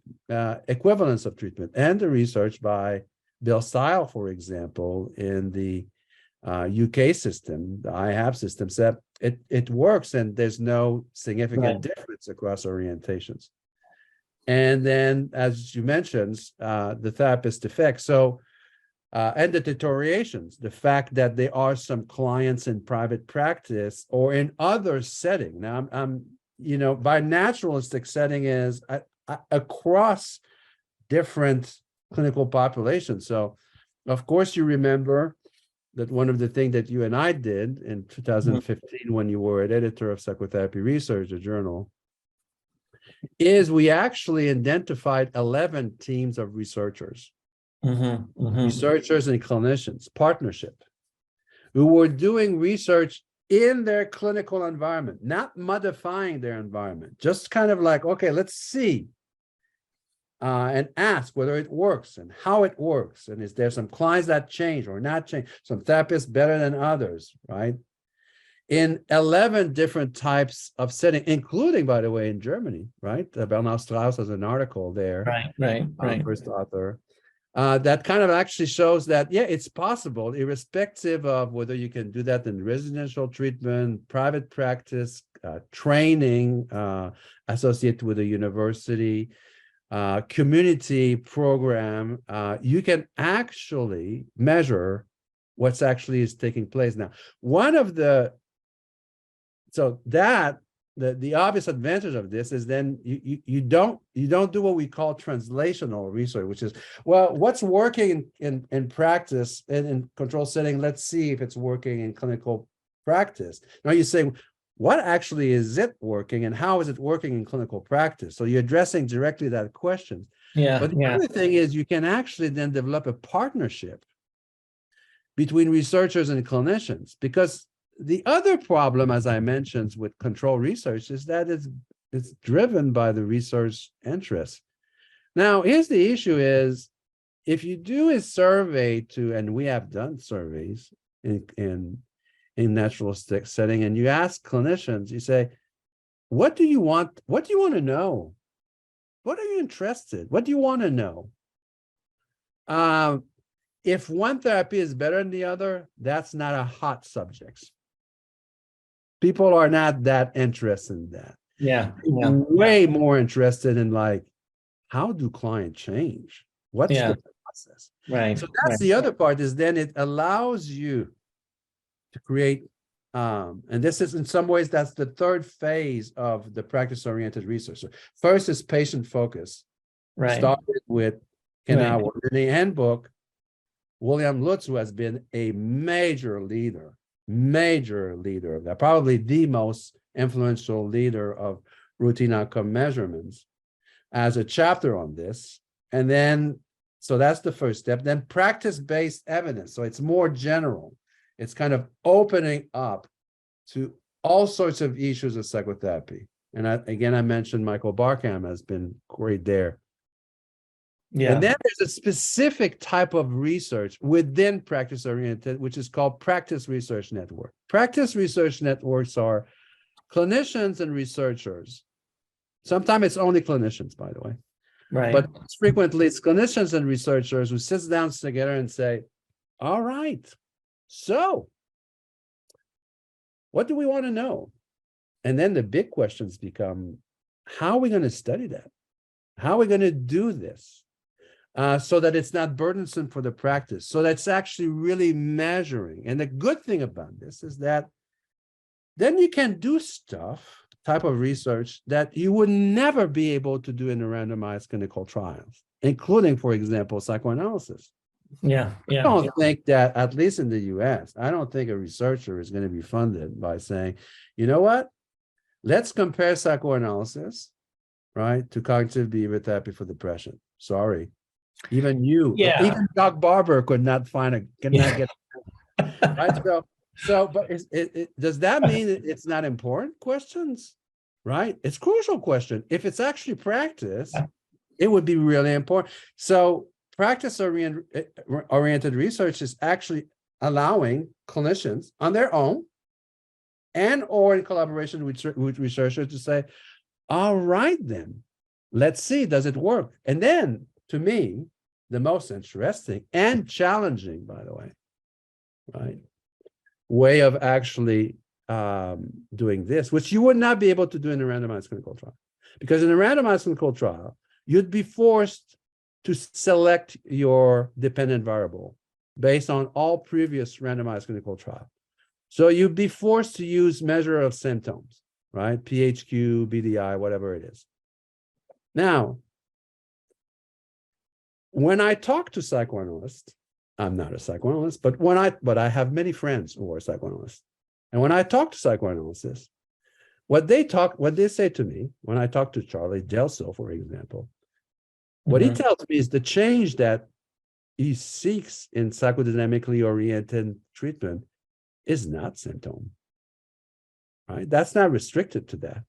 equivalence of treatment? And the research by Bill Stile, for example, in the UK system, the IHAB system, said it works and there's no significant difference across orientations. And then, as you mentioned, the therapist effect. So, and the deteriorations, the fact that there are some clients in private practice or in other setting. Now, I'm by naturalistic setting is across different clinical populations. So, of course, you remember that one of the things that you and I did in 2015, when you were an editor of Psychotherapy Research, a journal, is we actually identified 11 teams of researchers. Researchers and clinicians, partnership, who were doing research in their clinical environment, not modifying their environment, just kind of like, okay, let's see and ask whether it works and how it works. And is there some clients that change or not change? Some therapists better than others, right? In 11 different types of setting, including, by the way, in Germany, right? Bernard Strauss has an article there. Right. First author. That kind of actually shows that, yeah, it's possible, irrespective of whether you can do that in residential treatment, private practice, training associated with a university, community program, you can actually measure what's actually is taking place. Now, one of the, so that, the obvious advantage of this is then you don't do what we call translational research, which is, well, what's working in practice and in control setting, let's see if it's working in clinical practice. Now you say, what actually is it working and how is it working in clinical practice? So you're addressing directly that question. Yeah. But the other thing is you can actually then develop a partnership between researchers and clinicians, because the other problem, as I mentioned, with control research is that it's driven by the research interest. Now, here's the issue is, if you do a survey to, and we have done surveys in naturalistic setting, and you ask clinicians, you say, what do you want? What do you want to know? What are you interested? What do you want to know? If one therapy is better than the other, that's not a hot subject. People are not that interested in that. Way more interested in, like, how do clients change? What's the process? Right. So that's the other part, is then it allows you to create, and this is in some ways, that's the third phase of the practice-oriented research. So first is patient focus. Right. Started with Kenauer. In the handbook, William Lutz, who has been a major leader of that, probably the most influential leader of routine outcome measurements, as a chapter on this. And then, so that's the first step. Then practice-based evidence. So it's more general. It's kind of opening up to all sorts of issues of psychotherapy. And I mentioned Michael Barkham has been great there. Yeah. And then there's a specific type of research within practice-oriented, which is called practice research network. Practice research networks are clinicians and researchers. Sometimes it's only clinicians, by the way. Right. But frequently it's clinicians and researchers who sit down together and say, all right, so what do we want to know? And then the big questions become, how are we going to study that? How are we going to do this? So that it's not burdensome for the practice, so that's actually really measuring. And the good thing about this is that then you can do type of research that you would never be able to do in a randomized clinical trials, including, for example, psychoanalysis. I don't think that, at least in the US, I don't think a researcher is going to be funded by saying, you know what, let's compare psychoanalysis, right, to cognitive behavior therapy for depression. Sorry. Even even Doc Barber could not get right. So, but does that mean it's not important questions? Right? It's crucial question. If it's actually practice, it would be really important. So practice-oriented research is actually allowing clinicians on their own and or in collaboration with researchers to say, all right, then, let's see, does it work? And then, to me, the most interesting and challenging, by the way, right, way of actually doing this, which you would not be able to do in a randomized clinical trial. Because in a randomized clinical trial, you'd be forced to select your dependent variable based on all previous randomized clinical trials. So you'd be forced to use measure of symptoms, right? PHQ, BDI, whatever it is. Now, when I talk to psychoanalysts, I'm not a psychoanalyst, but I have many friends who are psychoanalysts. And when I talk to psychoanalysts, what they say to me, when I talk to Charlie Delso, for example, what he tells me is the change that he seeks in psychodynamically oriented treatment is not symptom. right? That's not restricted to that.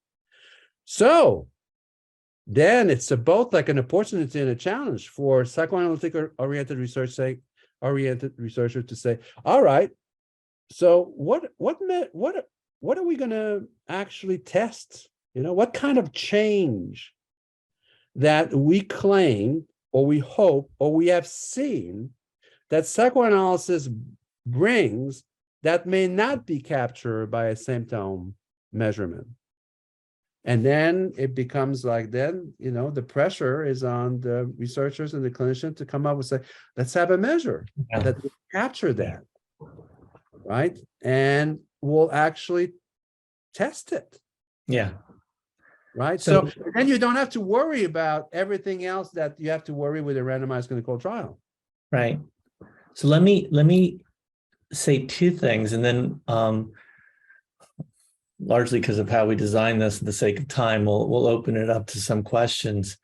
So then it's both like an opportunity and a challenge for psychoanalytic oriented researchers to say, all right, so what are we going to actually test? What kind of change that we claim or we hope or we have seen that psychoanalysis brings that may not be captured by a symptom measurement? And then it becomes like, the pressure is on the researchers and the clinician to come up with, say, let's have a measure that will capture that, right? And we'll actually test it. Yeah. Right. So then you don't have to worry about everything else that you have to worry with a randomized clinical trial. Right. So let me say two things, and then largely because of how we designed this, for the sake of time, we'll open it up to some questions.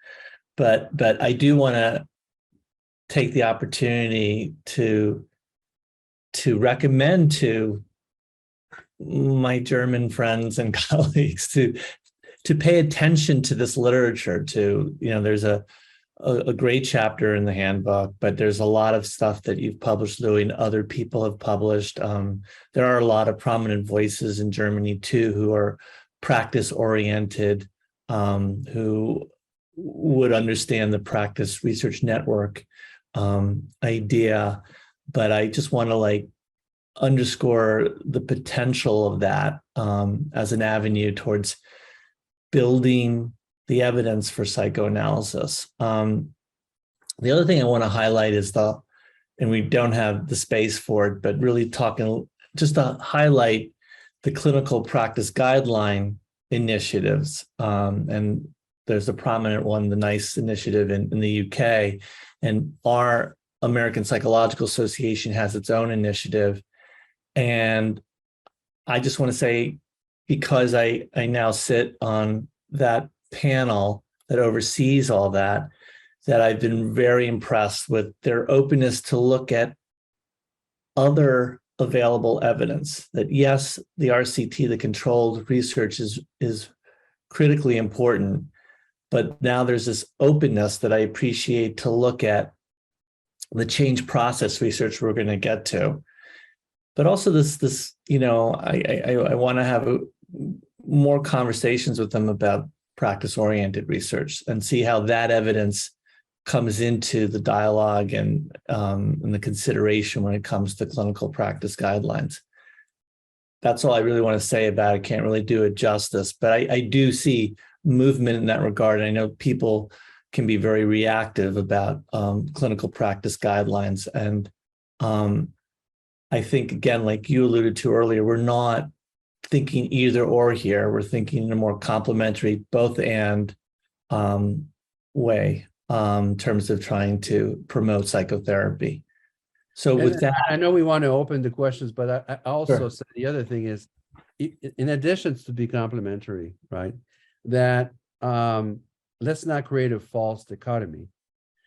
But I do want to take the opportunity to recommend to my German friends and colleagues to pay attention to this literature. There's a great chapter in the handbook, but there's a lot of stuff that you've published, Louis, and other people have published. There are a lot of prominent voices in Germany too who are practice-oriented, who would understand the practice research network idea. But I just want to underscore the potential of that as an avenue towards building the evidence for psychoanalysis. The other thing I want to highlight is and we don't have the space for it, but really talking just to highlight the clinical practice guideline initiatives. And there's a prominent one, the NICE initiative in the UK, and our American Psychological Association has its own initiative. And I just want to say, because I now sit on that panel that oversees all that I've been very impressed with their openness to look at other available evidence. That yes, the RCT, the controlled research is critically important, but now there's this openness that I appreciate to look at the change process research we're going to get to. But also this, I want to have more conversations with them about practice-oriented research and see how that evidence comes into the dialogue and the consideration when it comes to clinical practice guidelines. That's all I really want to say about it. I can't really do it justice, but I do see movement in that regard. I know people can be very reactive about clinical practice guidelines. And I think, again, like you alluded to earlier, we're not thinking either or here. We're thinking in a more complementary both and way in terms of trying to promote psychotherapy. So with that, I know we want to open the questions, but I also Sure. said the other thing is, in addition to be complementary, right, that let's not create a false dichotomy.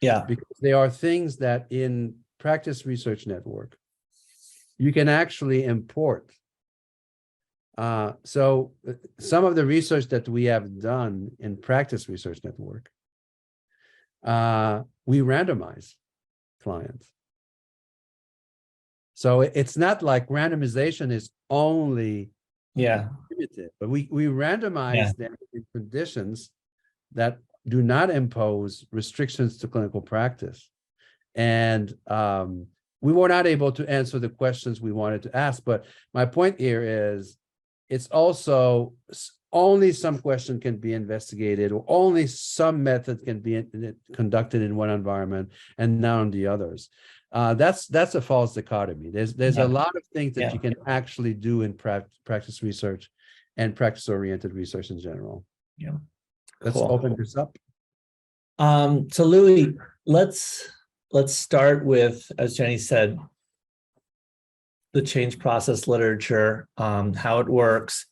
Yeah. Because there are things that in practice research network, you can actually import. So some of the research that we have done in practice research network, we randomize clients. So it's not like randomization is only limited, but we randomize them in conditions that do not impose restrictions to clinical practice. And we were not able to answer the questions we wanted to ask, but my point here is it's also only some question can be investigated, or only some method can be conducted in one environment and not in the others. That's a false dichotomy. There's a lot of things that you can actually do in practice research and practice-oriented research in general. Yeah. Let's open this up. So Louis, let's start with, as Jenny said, the change process literature, how it works.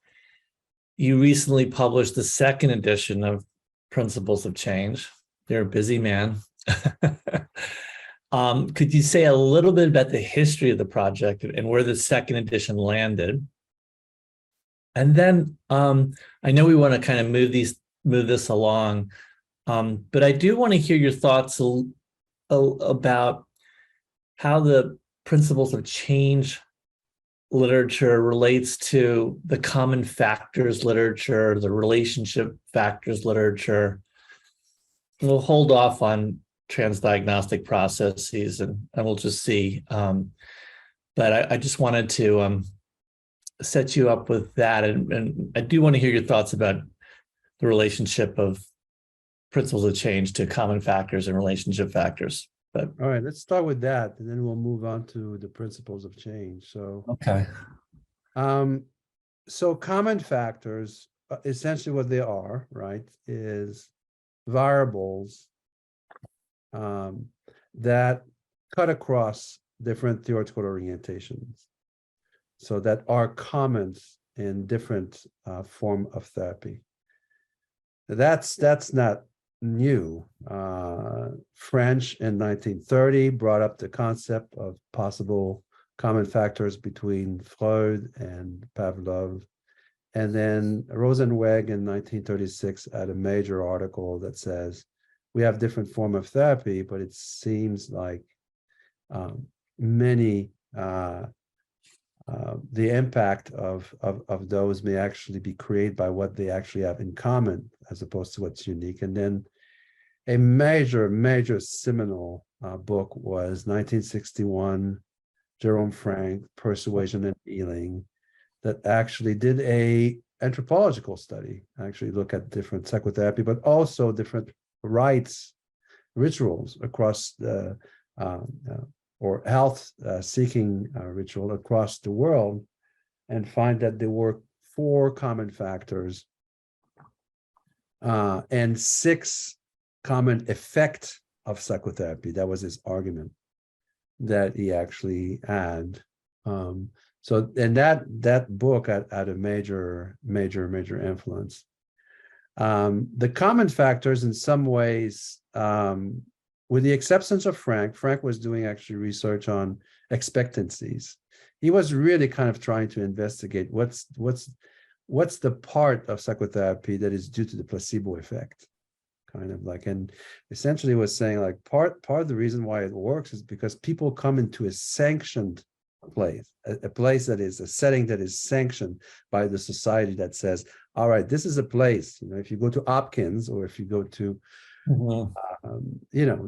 You recently published the second edition of Principles of Change. You're a busy man. Could you say a little bit about the history of the project and where the second edition landed? And then I know we want to kind of move this along, but I do want to hear your thoughts about how the principles of change literature relates to the common factors literature, the relationship factors literature. We'll hold off on transdiagnostic processes and we'll just see. But I just wanted to set you up with that. And I do want to hear your thoughts about the relationship of principles of change to common factors and relationship factors. But all right, let's start with that, and then we'll move on to the principles of change. So, okay. So common factors, essentially what they are, right, is variables that cut across different theoretical orientations, so that are common in different form of therapy. That's not new. French in 1930 brought up the concept of possible common factors between Freud and Pavlov. And then Rosenweg in 1936 had a major article that says, we have different form of therapy, but it seems like the impact of those may actually be created by what they actually have in common as opposed to what's unique. And then a major seminal book was 1961, Jerome Frank, Persuasion and Healing, that actually did a anthropological study, actually look at different psychotherapy, but also different rites, rituals across the or health seeking ritual across the world, and find that there were 4 common factors and 6 common effect of psychotherapy. That was his argument that he actually had. So, and that book had a major influence. The common factors, in some ways, with the exceptions of Frank was doing actually research on expectancies. He was really kind of trying to investigate what's the part of psychotherapy that is due to the placebo effect, kind of like, and essentially was saying like part of the reason why it works is because people come into a sanctioned place, a place that is a setting that is sanctioned by the society that says, all right, this is a place, if you go to Hopkins or if you go to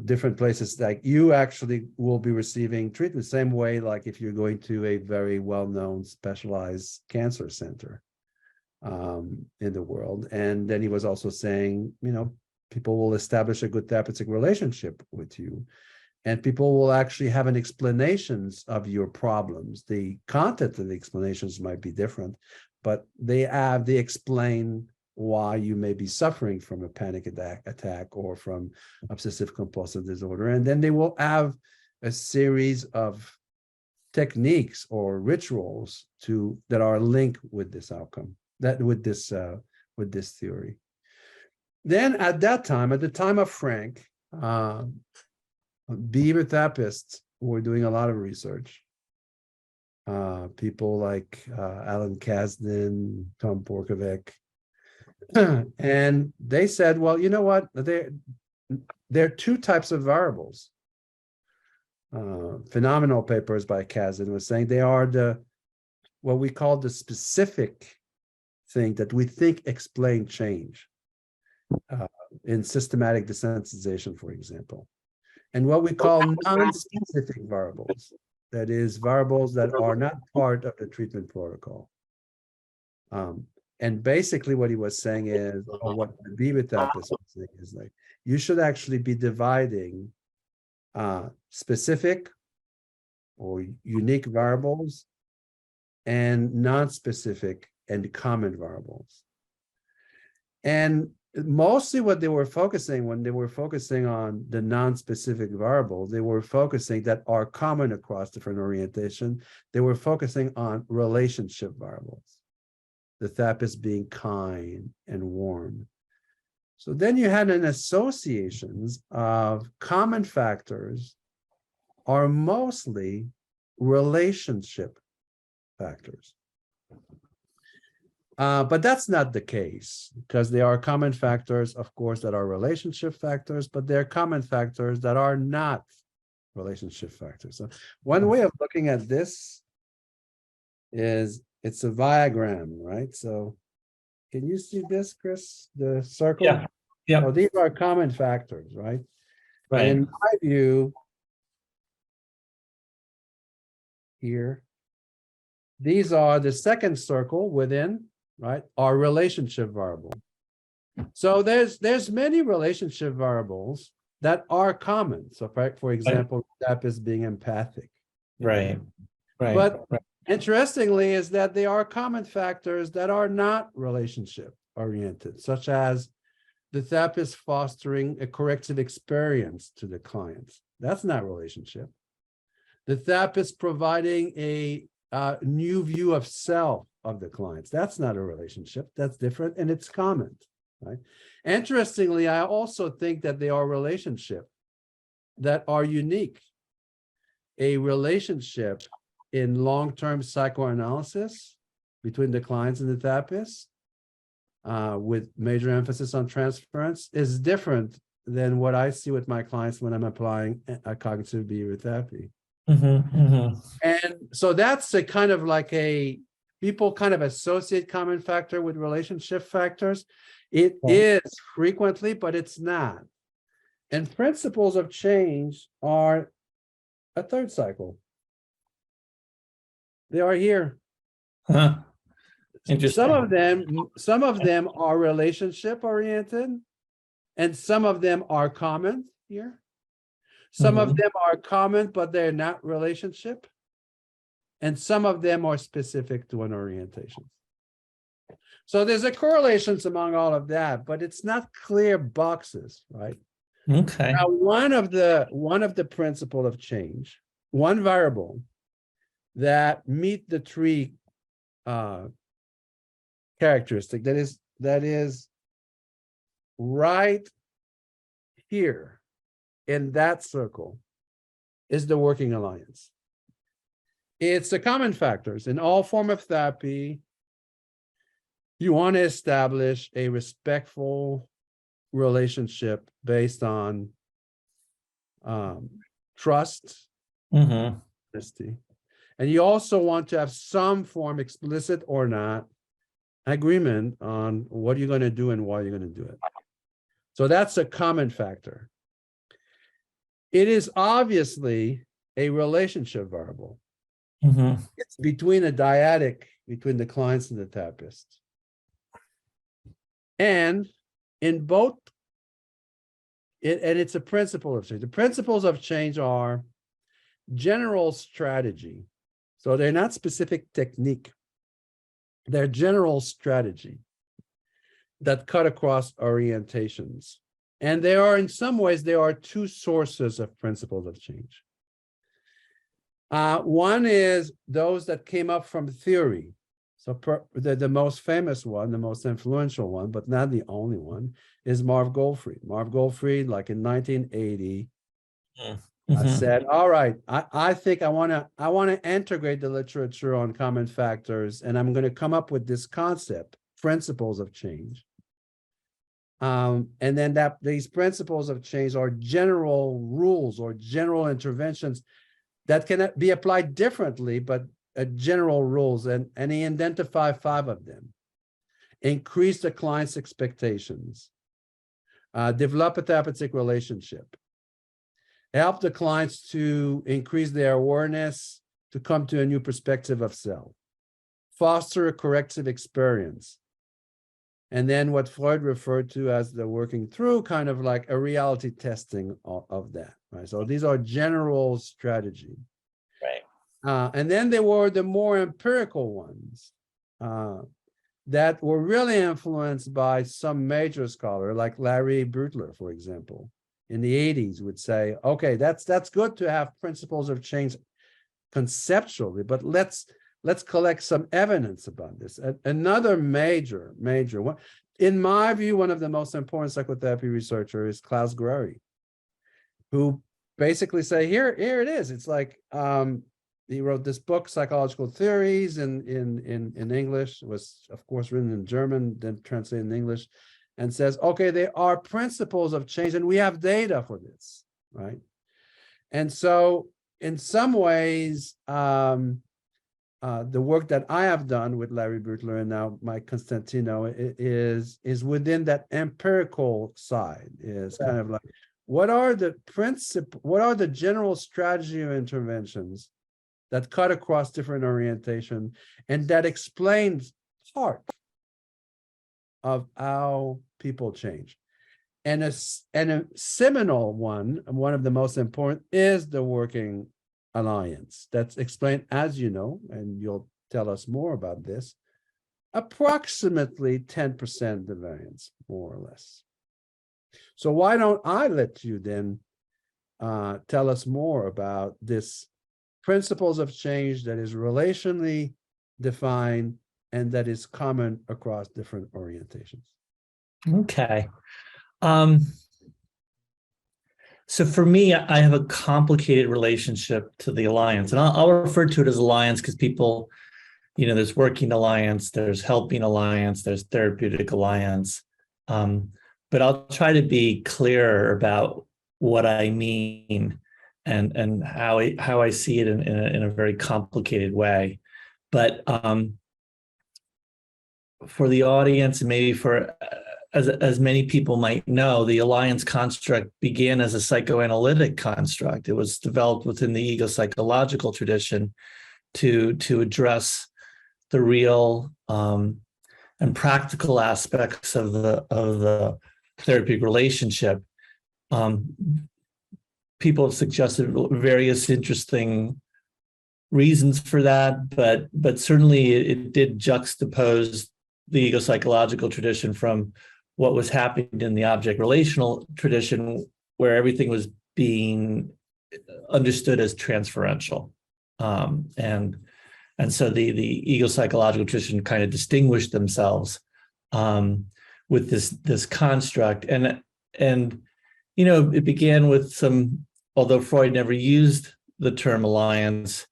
different places, like you actually will be receiving treatment the same way like if you're going to a very well-known specialized cancer center in the world. And then he was also saying, people will establish a good therapeutic relationship with you, and people will actually have an explanations of your problems. The content of the explanations might be different, but they explain why you may be suffering from a panic attack or from obsessive compulsive disorder. And then they will have a series of techniques or rituals that are linked with this outcome, with this theory. Then at that time, at the time of Frank, behavior therapists were doing a lot of research. People like Alan Kasdan, Tom Porkovec, and they said, well, you know what? There are 2 types of variables. Phenomenal papers by Kasdan was saying they are what we call the specific thing that we think explain change in systematic desensitization, for example, and what we call non-specific variables, that is, variables that are not part of the treatment protocol. And basically what he was saying is, or what the behavior therapist was saying is, like, you should actually be dividing specific or unique variables and non-specific and common variables. And mostly what they were focusing, when they were focusing on the non-specific variables, they were focusing that are common across different orientation. They were focusing on relationship variables, the therapist being kind and warm. So then you had an associations of common factors are mostly relationship factors. But that's not the case, because there are common factors, of course, that are relationship factors, but there are common factors that are not relationship factors. So one way of looking at this is it's a diagram, right? So can you see this, Chris? The circle? Yeah. Yeah. So these are common factors, right? Right. And in my view, here, these are the second circle within, right, our relationship variable. So there's many relationship variables that are common. So for example, that is being empathic. Right. Right. But right. interestingly is that they are common factors that are not relationship oriented, such as the therapist fostering a corrective experience to the client. That's not relationship. The therapist providing a new view of self of the clients. That's not a relationship. That's different, and it's common, right? Interestingly, I also think that they are relationships that are unique. A relationship in long-term psychoanalysis between the clients and the therapist, with major emphasis on transference, is different than what I see with my clients when I'm applying a cognitive behavior therapy. And so that's a kind of like people kind of associate common factor with relationship factors. It is frequently, but it's not. And principles of change are a third cycle. They are here. Interesting. Some of them are relationship oriented, and some of them are common here. Some of them are common, but they're not relationship. And some of them are specific to an orientation. So there's a correlation among all of that, but it's not clear boxes, right? Okay. Now, one of the principle of change, one variable that meet the three characteristic that is right here in that circle is the working alliance. It's the common factors in all form of therapy. You want to establish a respectful relationship based on trust, honesty, and you also want to have some form, explicit or not, agreement on what you're going to do and why you're going to do it. So that's a common factor. It is obviously a relationship variable. It's between a dyadic between the clients and the therapist. And in both, and it's a principle of change. The principles of change are general strategy. So they're not specific technique. They're general strategy that cut across orientations. And there are, in some ways, there are two sources of principles of change. One is those that came up from theory. So the most famous one, the most influential one, but not the only one, is Marv Goldfried. Marv Goldfried, like in 1980, said, all right, I think I want to integrate the literature on common factors, and I'm going to come up with this concept, principles of change. And then these principles of change are general rules or general interventions that can be applied differently, but general rules. And he identified 5 of them. Increase the client's expectations. Develop a therapeutic relationship. Help the clients to increase their awareness, to come to a new perspective of self. Foster a corrective experience. And then what Freud referred to as the working through, kind of like a reality testing of that, right? So these are general strategy. Right. And then there were the more empirical ones that were really influenced by some major scholar, like Larry Brutler, for example, in the 80s would say, okay, that's good to have principles of change conceptually, but let's collect some evidence about this. Another major one, in my view, one of the most important psychotherapy researchers is Klaus Guerri, who basically say, here it is. It's like, he wrote this book, Psychological Theories, in English. It was, of course, written in German, then translated in English, and says, okay, there are principles of change, and we have data for this, right? And so, in some ways, the work that I have done with Larry Butler and now Mike Constantino is within that empirical side. Is kind of like, what are the general strategy of interventions that cut across different orientation and that explains part of how people change. And a seminal one of the most important, is the working alliance. That's explained, as you know, and you'll tell us more about this, approximately 10% the variance, more or less. So why don't I let you then tell us more about this principles of change that is relationally defined and that is common across different orientations. Okay. So for me, I have a complicated relationship to the alliance, and I'll refer to it as alliance because people, there's working alliance, there's helping alliance, there's therapeutic alliance. But I'll try to be clearer about what I mean and how I see it in a very complicated way. But for the audience, and maybe for as many people might know, the alliance construct began as a psychoanalytic construct. It was developed within the ego-psychological tradition to address the real and practical aspects of the therapeutic relationship. People have suggested various interesting reasons for that, but certainly it did juxtapose the ego-psychological tradition from what was happening in the object relational tradition, where everything was being understood as transferential. And so the ego-psychological tradition kind of distinguished themselves with this construct. And it began with some, although Freud never used the term alliance,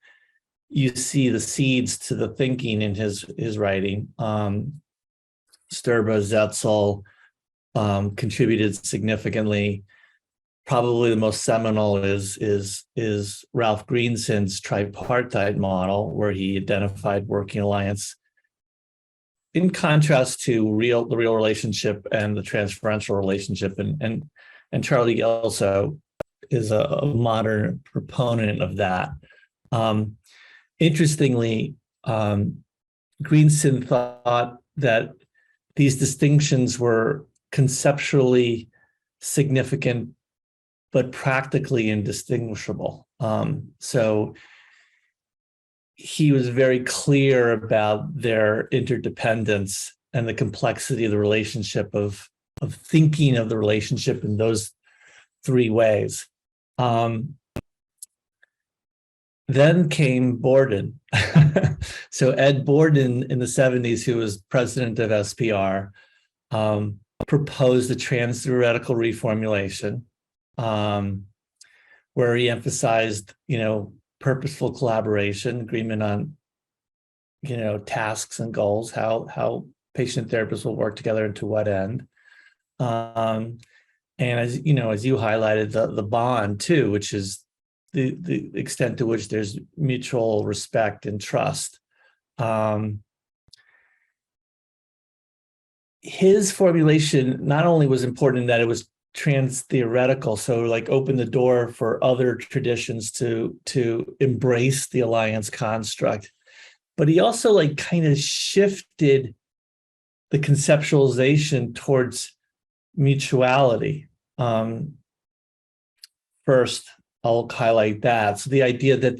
you see the seeds to the thinking in his writing. Sturba, Zetzel contributed significantly. Probably the most seminal is Ralph Greenson's tripartite model, where he identified working alliance in contrast to the real relationship and the transferential relationship. And Charlie Gelso is a modern proponent of that. Interestingly, Greenson thought that these distinctions were conceptually significant, but practically indistinguishable. So he was very clear about their interdependence and the complexity of the relationship of thinking of the relationship in those three ways. Then came Borden. So Ed Borden in the 70s, who was president of SPR, proposed a trans-theoretical reformulation where he emphasized, purposeful collaboration, agreement on, tasks and goals, how patient therapists will work together and to what end. And as you highlighted, the bond too, which is the extent to which there's mutual respect and trust. His formulation not only was important in that it was trans-theoretical, so opened the door for other traditions to embrace the alliance construct, but he also kind of shifted the conceptualization towards mutuality. First, I'll highlight that. So the idea that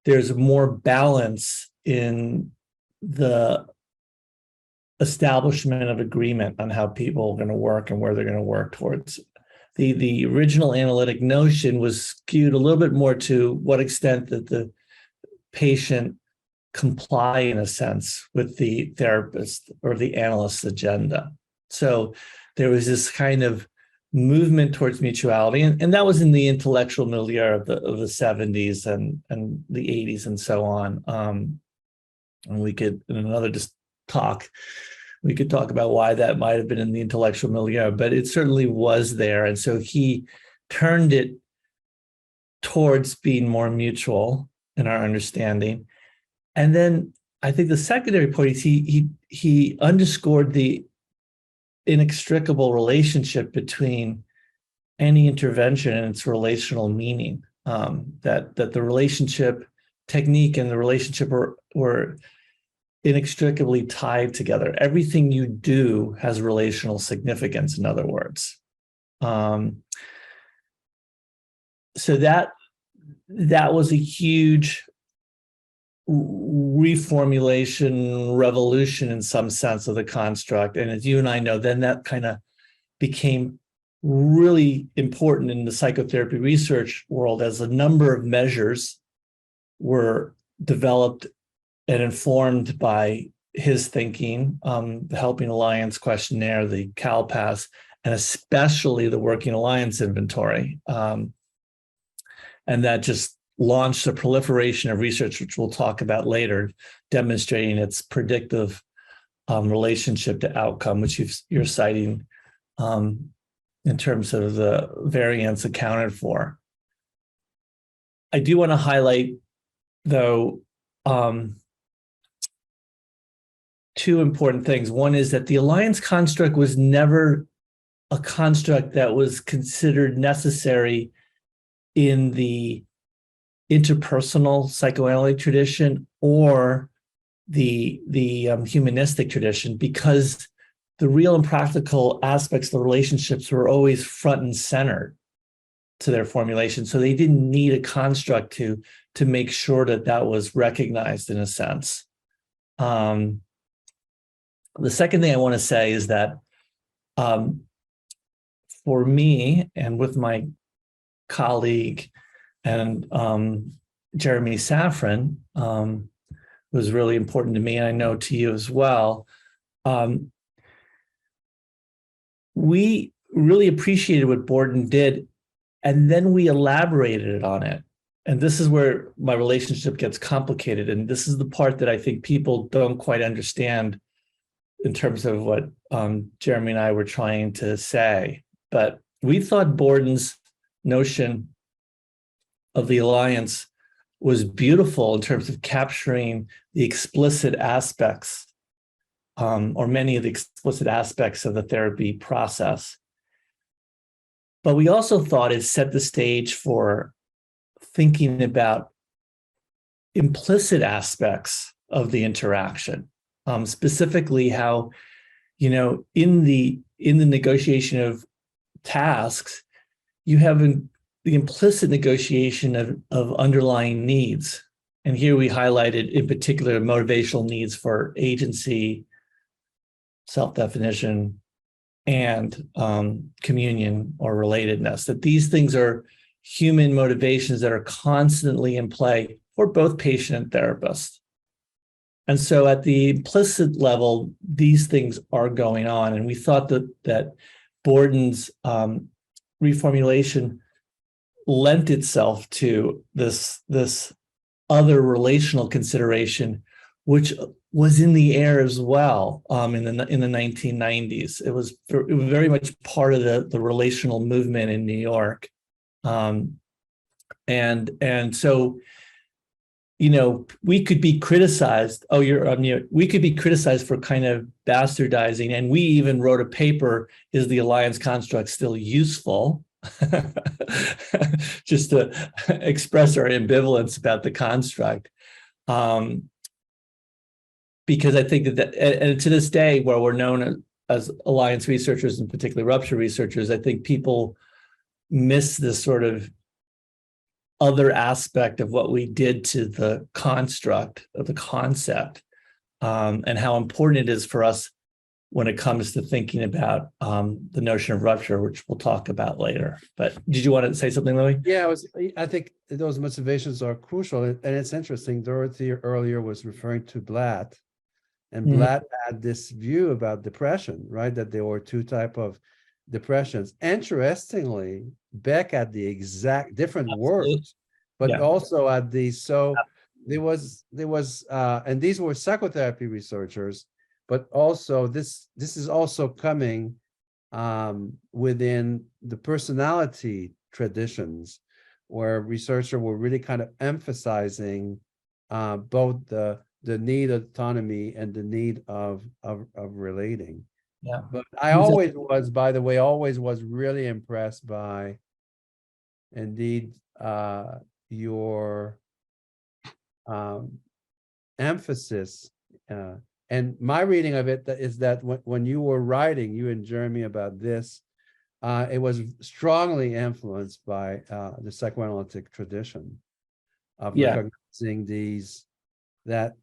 there's more balance in the establishment of agreement on how people are going to work and where they're going to work towards. The original analytic notion was skewed a little bit more to what extent that the patient comply, in a sense, with the therapist or the analyst's agenda. So there was this kind of movement towards mutuality, and that was in the intellectual milieu of the 70s and the 80s and so on. And we could, in another talk, we could talk about why that might have been in the intellectual milieu, but it certainly was there. And so he turned it towards being more mutual in our understanding. And then I think the secondary point is he underscored the inextricable relationship between any intervention and its relational meaning, that the relationship technique and the relationship were inextricably tied together. Everything you do has relational significance, in other words. So that was a huge reformulation, revolution in some sense of the construct. And as you and I know, then that kind of became really important in the psychotherapy research world as a number of measures were developed and informed by his thinking, the Helping Alliance questionnaire, the CalPAS, and especially the Working Alliance inventory. And that just launched a proliferation of research, which we'll talk about later, demonstrating its predictive relationship to outcome, which you're citing in terms of the variance accounted for. I do want to highlight, though, two important things. One is that the alliance construct was never a construct that was considered necessary in the interpersonal psychoanalytic tradition or the humanistic tradition, because the real and practical aspects of the relationships were always front and center to their formulation. So they didn't need a construct to make sure that was recognized in a sense. The second thing I want to say is that for me and with my colleague and Jeremy Safran, was really important to me, and I know to you as well. We really appreciated what Borden did, and then we elaborated on it. And this is where my relationship gets complicated, and this is the part that I think people don't quite understand in terms of what Jeremy and I were trying to say. But we thought Borden's notion of the alliance was beautiful in terms of capturing the explicit aspects, or many of the explicit aspects of the therapy process. But we also thought it set the stage for thinking about implicit aspects of the interaction, specifically how, in the negotiation of tasks, you have the implicit negotiation of underlying needs. And here we highlighted in particular motivational needs for agency, self-definition, and communion or relatedness, that these things are human motivations that are constantly in play for both patient and therapist. And so at the implicit level, these things are going on. And we thought that Borden's reformulation lent itself to this other relational consideration, which was in the air as well in the 1990s. It was very much part of the relational movement in New York, and so we could be criticized. Oh, you're on mute. We could be criticized for kind of bastardizing, and we even wrote a paper: "Is the alliance construct still useful?" Just to express our ambivalence about the construct. Because I think that and to this day, where we're known as alliance researchers and particularly rupture researchers, I think people miss this sort of other aspect of what we did to the construct of the concept, and how important it is for us when it comes to thinking about the notion of rupture, which we'll talk about later. But did you want to say something, Louis? Yeah, I think those motivations are crucial. And it's interesting, Dorothy earlier was referring to Blatt, and Blatt had this view about depression, right? That there were two types of depressions. Interestingly, Beck had the exact different Absolutely. words, but Yeah. also at the, so there was, and these were psychotherapy researchers, but also this is also coming within the personality traditions, where researchers were really kind of emphasizing both the need of autonomy and the need of relating. Yeah. But I always was, by the way, always was really impressed by, indeed, your emphasis. And my reading of it is that when you were writing, you and Jeremy, about this, it was strongly influenced by the psychoanalytic tradition of recognizing these, that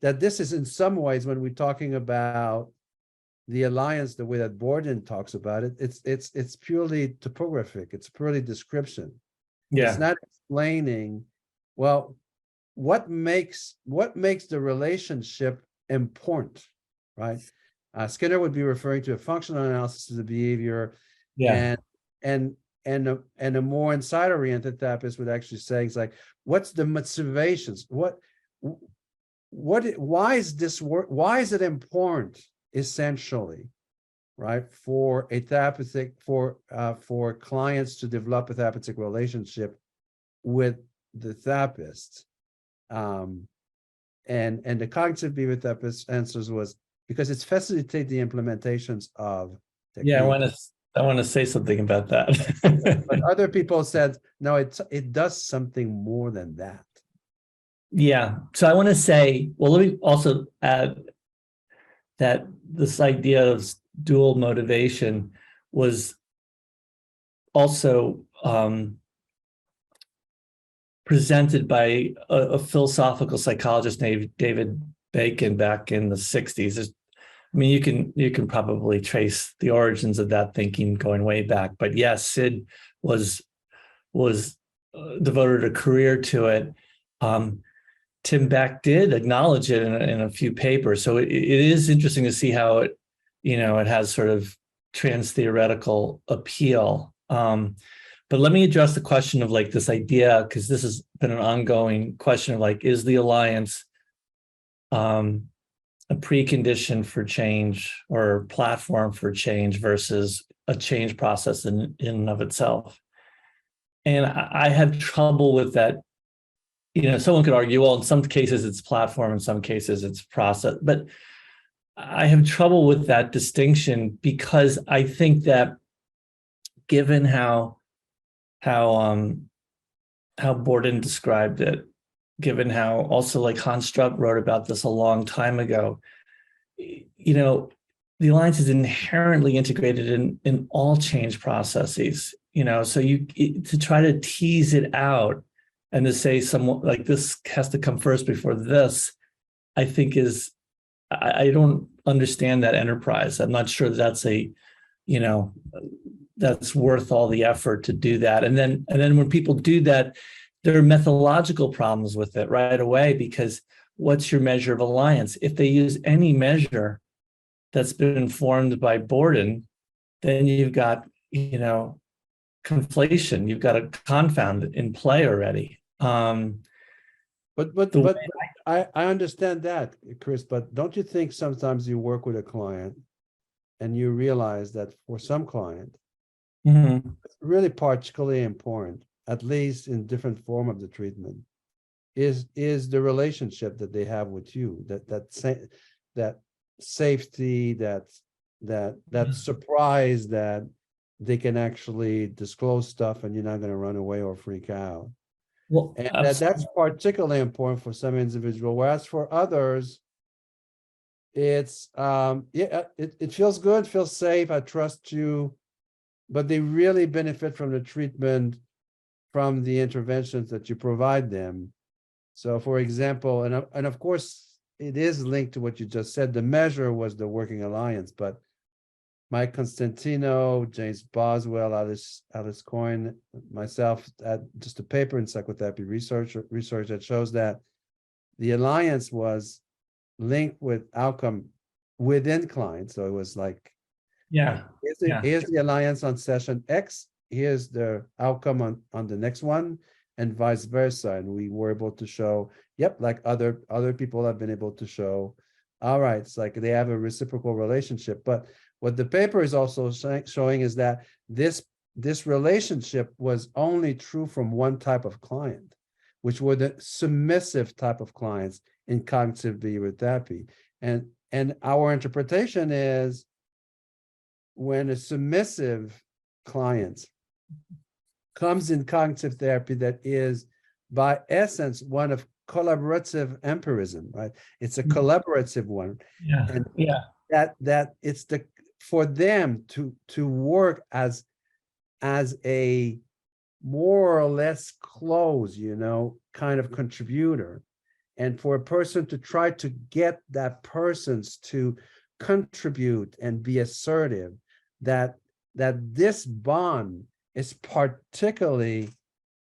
this is in some ways, when we're talking about the alliance, the way that Borden talks about it, it's purely topographic, it's purely description. It's not explaining, well, what makes the relationship important, right? Skinner would be referring to a functional analysis of the behavior, and a more inside-oriented therapist would actually say things like, what's the motivations? Why is this work? Why is it important, essentially, right, for a therapeutic, for clients to develop a therapeutic relationship with the therapist? And the cognitive behavior therapist answers was because it's facilitate the implementations of technique. Yeah, I want to say something about that. But other people said, no, it does something more than that. Yeah. So I want to say, well, let me also add that this idea of dual motivation was also presented by a philosophical psychologist named David Bacon back in the 60s. I mean, you can probably trace the origins of that thinking going way back, but yes, Sid was devoted a career to it. Tim Beck did acknowledge it in a few papers, so it is interesting to see how it has sort of trans-theoretical appeal. But let me address the question of like this idea, because this has been an ongoing question of like, is the alliance a precondition for change or platform for change versus a change process in and of itself? And I have trouble with that. Someone could argue, well, in some cases it's platform, in some cases it's process, but I have trouble with that distinction, because I think that given how Borden described it, given how also like Hans Strupp wrote about this a long time ago, the alliance is inherently integrated in all change processes, so to try to tease it out and to say someone like this has to come first before this, I think I don't understand that enterprise. I'm not sure that's that's worth all the effort to do that. And then when people do that, there are methodological problems with it right away, because what's your measure of alliance? If they use any measure that's been informed by Borden, then you've got, conflation, you've got a confound in play already. But I understand that, Chris, but don't you think sometimes you work with a client and you realize that for some client, it's really particularly important, at least in different form of the treatment, is the relationship that they have with you, that safety, that surprise, that they can actually disclose stuff and you're not going to run away or freak out. Well, and that's particularly important for some individual, whereas for others, it's it feels good, feels safe, I trust you, but they really benefit from the treatment, from the interventions that you provide them. So for example, and of course it is linked to what you just said, the measure was the working alliance, but Mike Constantino, James Boswell, Alice Coyne, myself, at just a paper in psychotherapy research that shows that the alliance was linked with outcome within clients. So it was like Yeah. Here's the alliance on session X. Here's the outcome on the next one, and vice versa. And we were able to show, yep, like other people have been able to show, all right, it's like they have a reciprocal relationship. But what the paper is also showing is that this relationship was only true from one type of client, which were the submissive type of clients in cognitive behavioral therapy. And our interpretation is, when a submissive client comes in cognitive therapy that is by essence one of collaborative empirism, right? It's a collaborative one. Yeah. And yeah. that it's for them to work as a more or less close, kind of contributor, and for a person to try to get that person's to contribute and be assertive, that this bond is particularly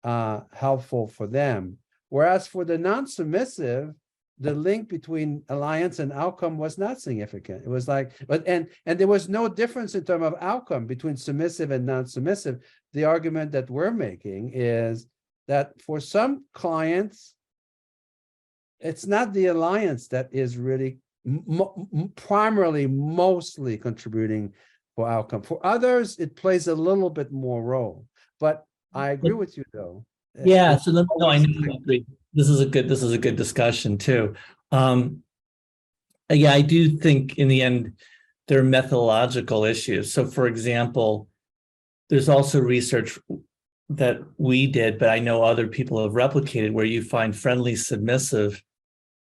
helpful for them. Whereas for the non-submissive, the link between alliance and outcome was not significant. It was like, and there was no difference in terms of outcome between submissive and non-submissive. The argument that we're making is that for some clients, it's not the alliance that is really primarily, mostly contributing for outcome. For others, it plays a little bit more role. But I agree with you, though. Yeah. So no, I agree. This is a good discussion too. Yeah, I do think in the end there are methodological issues. So, for example, there's also research that we did, but I know other people have replicated, where you find friendly submissive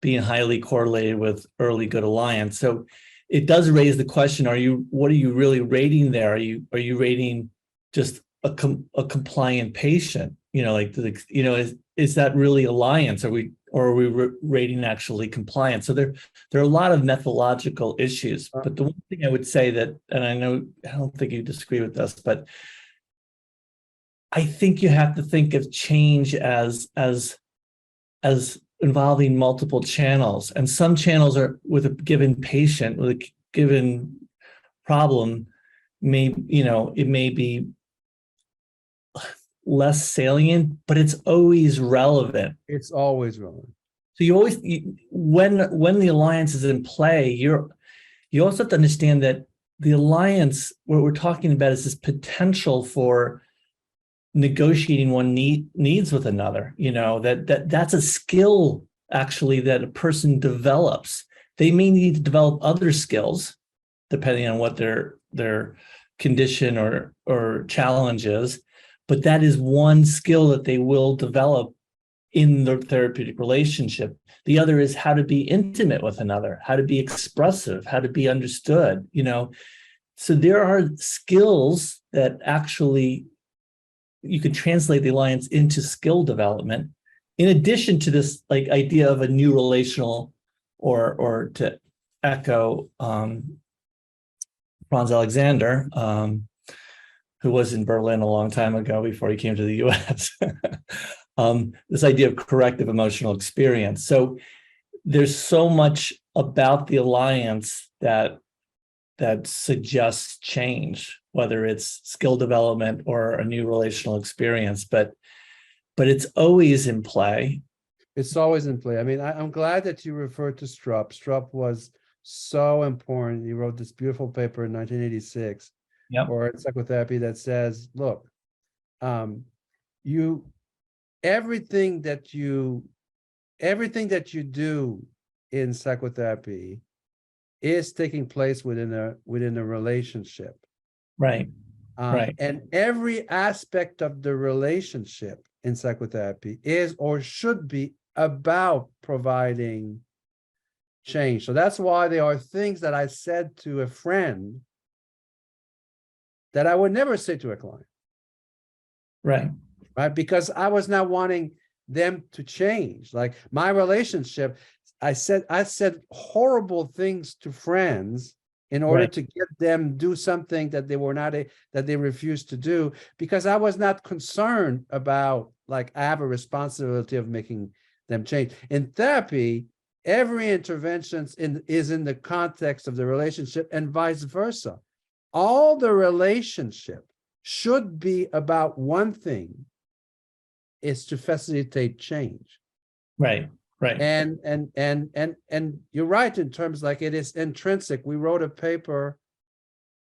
being highly correlated with early good alliance. So it does raise the question: what are you really rating there? Are you rating just a compliant patient? Is that really alliance? Are we rating actually compliance? So there are a lot of methodological issues. But the one thing I would say that, and I don't think you disagree with this, but I think you have to think of change as involving multiple channels, and some channels are with a given patient, with a given problem, it may be less salient, but it's always relevant. It's always relevant. So when the alliance is in play, you also have to understand that the alliance, what we're talking about, is this potential for negotiating one needs with another. That's a skill actually that a person develops. They may need to develop other skills depending on what their condition or challenge is, but that is one skill that they will develop in the therapeutic relationship. The other is how to be intimate with another, how to be expressive, how to be understood. So there are skills that actually you can translate the alliance into skill development, in addition to this idea of a new relational, or to echo Franz Alexander, who was in Berlin a long time ago before he came to the US, this idea of corrective emotional experience. So there's so much about the alliance that suggests change, whether it's skill development or a new relational experience, but it's always in play. It's always in play. I mean, I'm glad that you referred to Strupp. Strupp was so important. He wrote this beautiful paper in 1986 for psychotherapy that says, look, everything that you do in psychotherapy is taking place within a relationship. Right. Right. And every aspect of the relationship in psychotherapy is or should be about providing change. So that's why there are things that I said to a friend that I would never say to a client. Right. Right. Because I was not wanting them to change. Like my relationship, I said horrible things to friends in order to get them do something that they were not that they refused to do, because I was not concerned about, like, I have a responsibility of making them change. In therapy, every intervention is in the context of the relationship, and vice versa. all the relationship should be about one thing, is to facilitate change. Right. And you're right in terms like it is intrinsic. We wrote a paper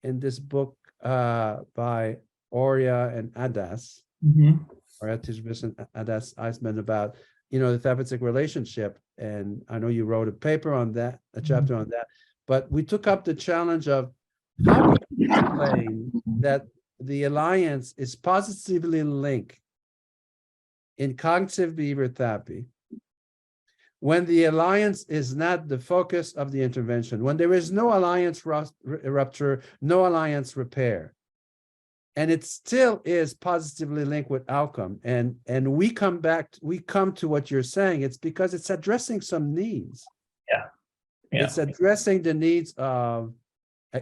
in this book by Oria and Adas, Oria Tishbis and Adas Eisman, about the therapeutic relationship. And I know you wrote a paper on that, a chapter on that. But we took up the challenge of how can we explain that the alliance is positively linked in cognitive behavior therapy when the alliance is not the focus of the intervention, when there is no alliance rupture, no alliance repair, and it still is positively linked with outcome. And we come to what you're saying. It's because it's addressing some needs. Yeah. It's addressing the needs of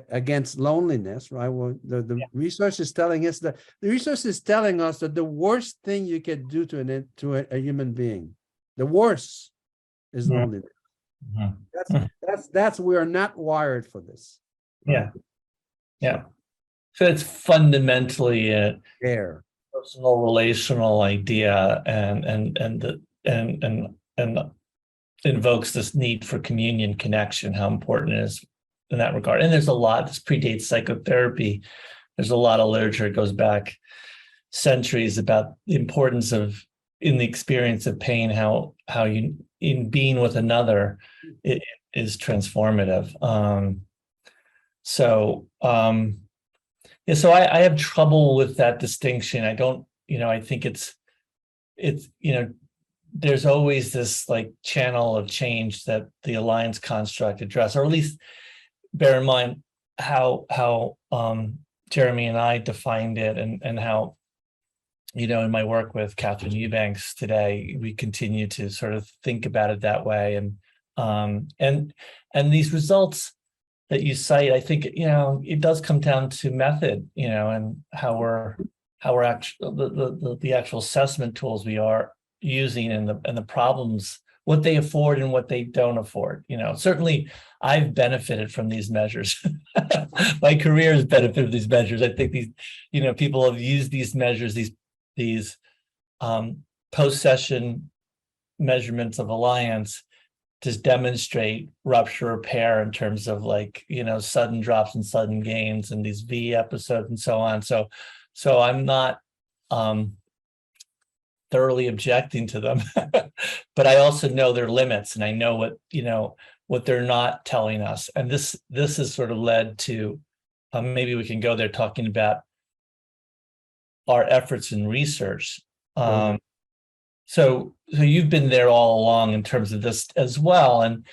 against loneliness, right? Well, the research is telling us that the worst thing you can do to a human being, the worst, is loneliness. That's we are not wired for this. Right? Yeah. So it's fundamentally a personal relational idea, and invokes this need for communion, connection, how important it is in that regard. And there's a lot, this predates psychotherapy. There's a lot of literature, it goes back centuries, about the importance of, in the experience of pain, how you, in being with another, it is transformative. So I have trouble with that distinction. I don't, I think it's there's always this like channel of change that the alliance construct address, or at least bear in mind how Jeremy and I defined it, and how, in my work with Catherine Eubanks today, we continue to sort of think about it that way. And these results that you cite, I think, it does come down to method, and how we're actually the actual assessment tools we are using, and the problems, what they afford and what they don't afford. Certainly I've benefited from these measures. My career has benefited from these measures. I think these, people have used these measures, these post-session measurements of alliance, to demonstrate rupture repair in terms of sudden drops and sudden gains, and these V episodes and so on. So I'm not thoroughly objecting to them, but I also know their limits, and I know what they're not telling us. And this has sort of led to, maybe we can go there, talking about our efforts in research. So you've been there all along in terms of this as well. And,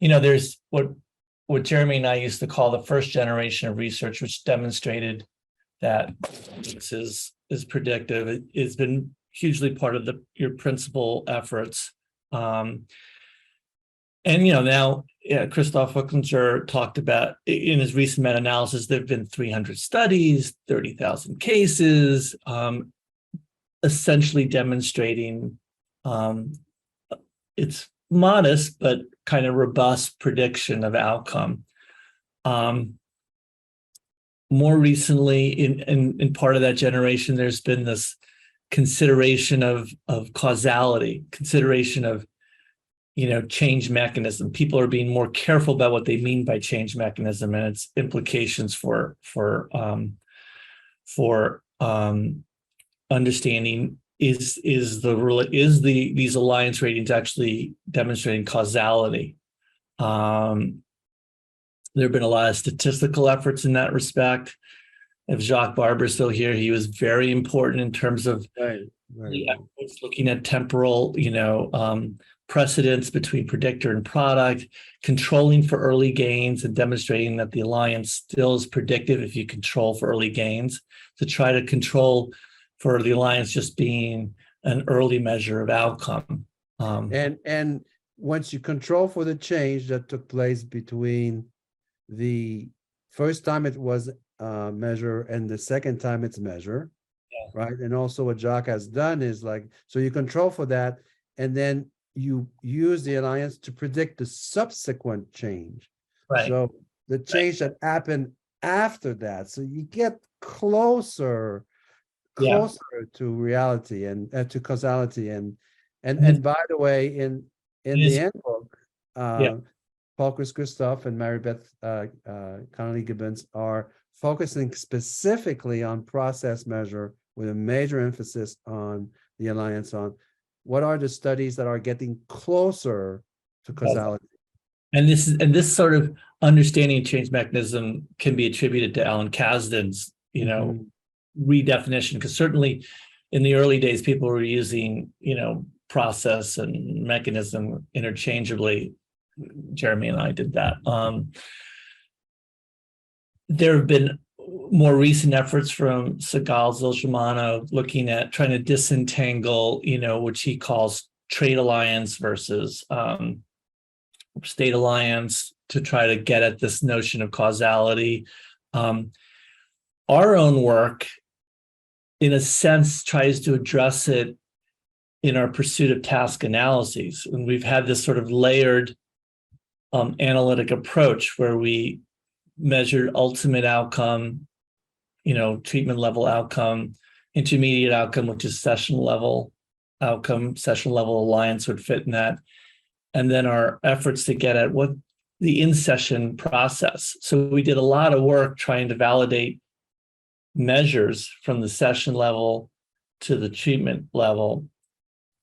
there's what Jeremy and I used to call the first generation of research, which demonstrated that this is predictive. It's been hugely part of your principal efforts. And, now Christoph Hucklinger talked about, in his recent meta-analysis, there have been 300 studies, 30,000 cases, essentially demonstrating it's modest but kind of robust prediction of outcome. More recently, in part of that generation, there's been this consideration of causality, consideration of change mechanism. People are being more careful about what they mean by change mechanism and its implications for understanding these alliance ratings actually demonstrating causality. There have been a lot of statistical efforts in that respect. If Jacques Barber's still here, he was very important in terms of looking at temporal, precedence between predictor and product, controlling for early gains, and demonstrating that the alliance still is predictive if you control for early gains, to try to control for the alliance just being an early measure of outcome. And once you control for the change that took place between the first time it was measure and the second time it's measure, right? And also what Jacques has done is so you control for that, and then you use the alliance to predict the subsequent change. Right. So the change that happened after that. So you get closer to reality and to causality. And by the way, in the handbook, Paul Christoph and Mary Beth Connolly Gibbons are focusing specifically on process measure with a major emphasis on the alliance on what are the studies that are getting closer to causality. And this sort of understanding change mechanism can be attributed to Alan Kasdan's, redefinition, because certainly in the early days, people were using, process and mechanism interchangeably. Jeremy and I did that. There have been more recent efforts from Segal Zilshamano looking at trying to disentangle, which he calls trade alliance versus state alliance, to try to get at this notion of causality. Our own work, in a sense, tries to address it in our pursuit of task analyses. And we've had this sort of layered analytic approach where we measured ultimate outcome, treatment level outcome, intermediate outcome, which is session level outcome, session level alliance would fit in that. And then our efforts to get at what the in-session process. So we did a lot of work trying to validate measures from the session level to the treatment level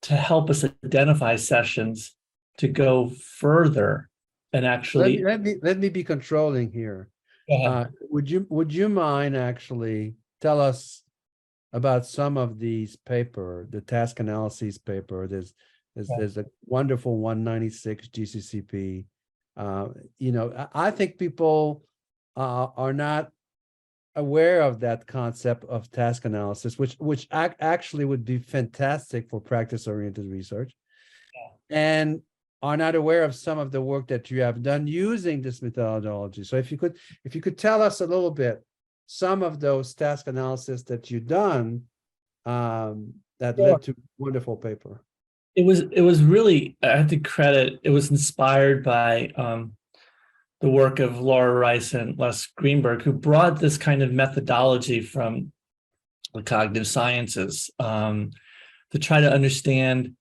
to help us identify sessions to go further and actually. Let me be controlling here. Would you mind actually tell us about some of these paper, the task analyses paper? There's a wonderful 196 GCCP. I think people are not aware of that concept of task analysis, which actually would be fantastic for practice-oriented research, and are not aware of some of the work that you have done using this methodology. So if you could tell us a little bit some of those task analysis that you've done that led to wonderful paper. It was really, I have to credit, it was inspired by the work of Laura Rice and Les Greenberg, who brought this kind of methodology from the cognitive sciences to try to understand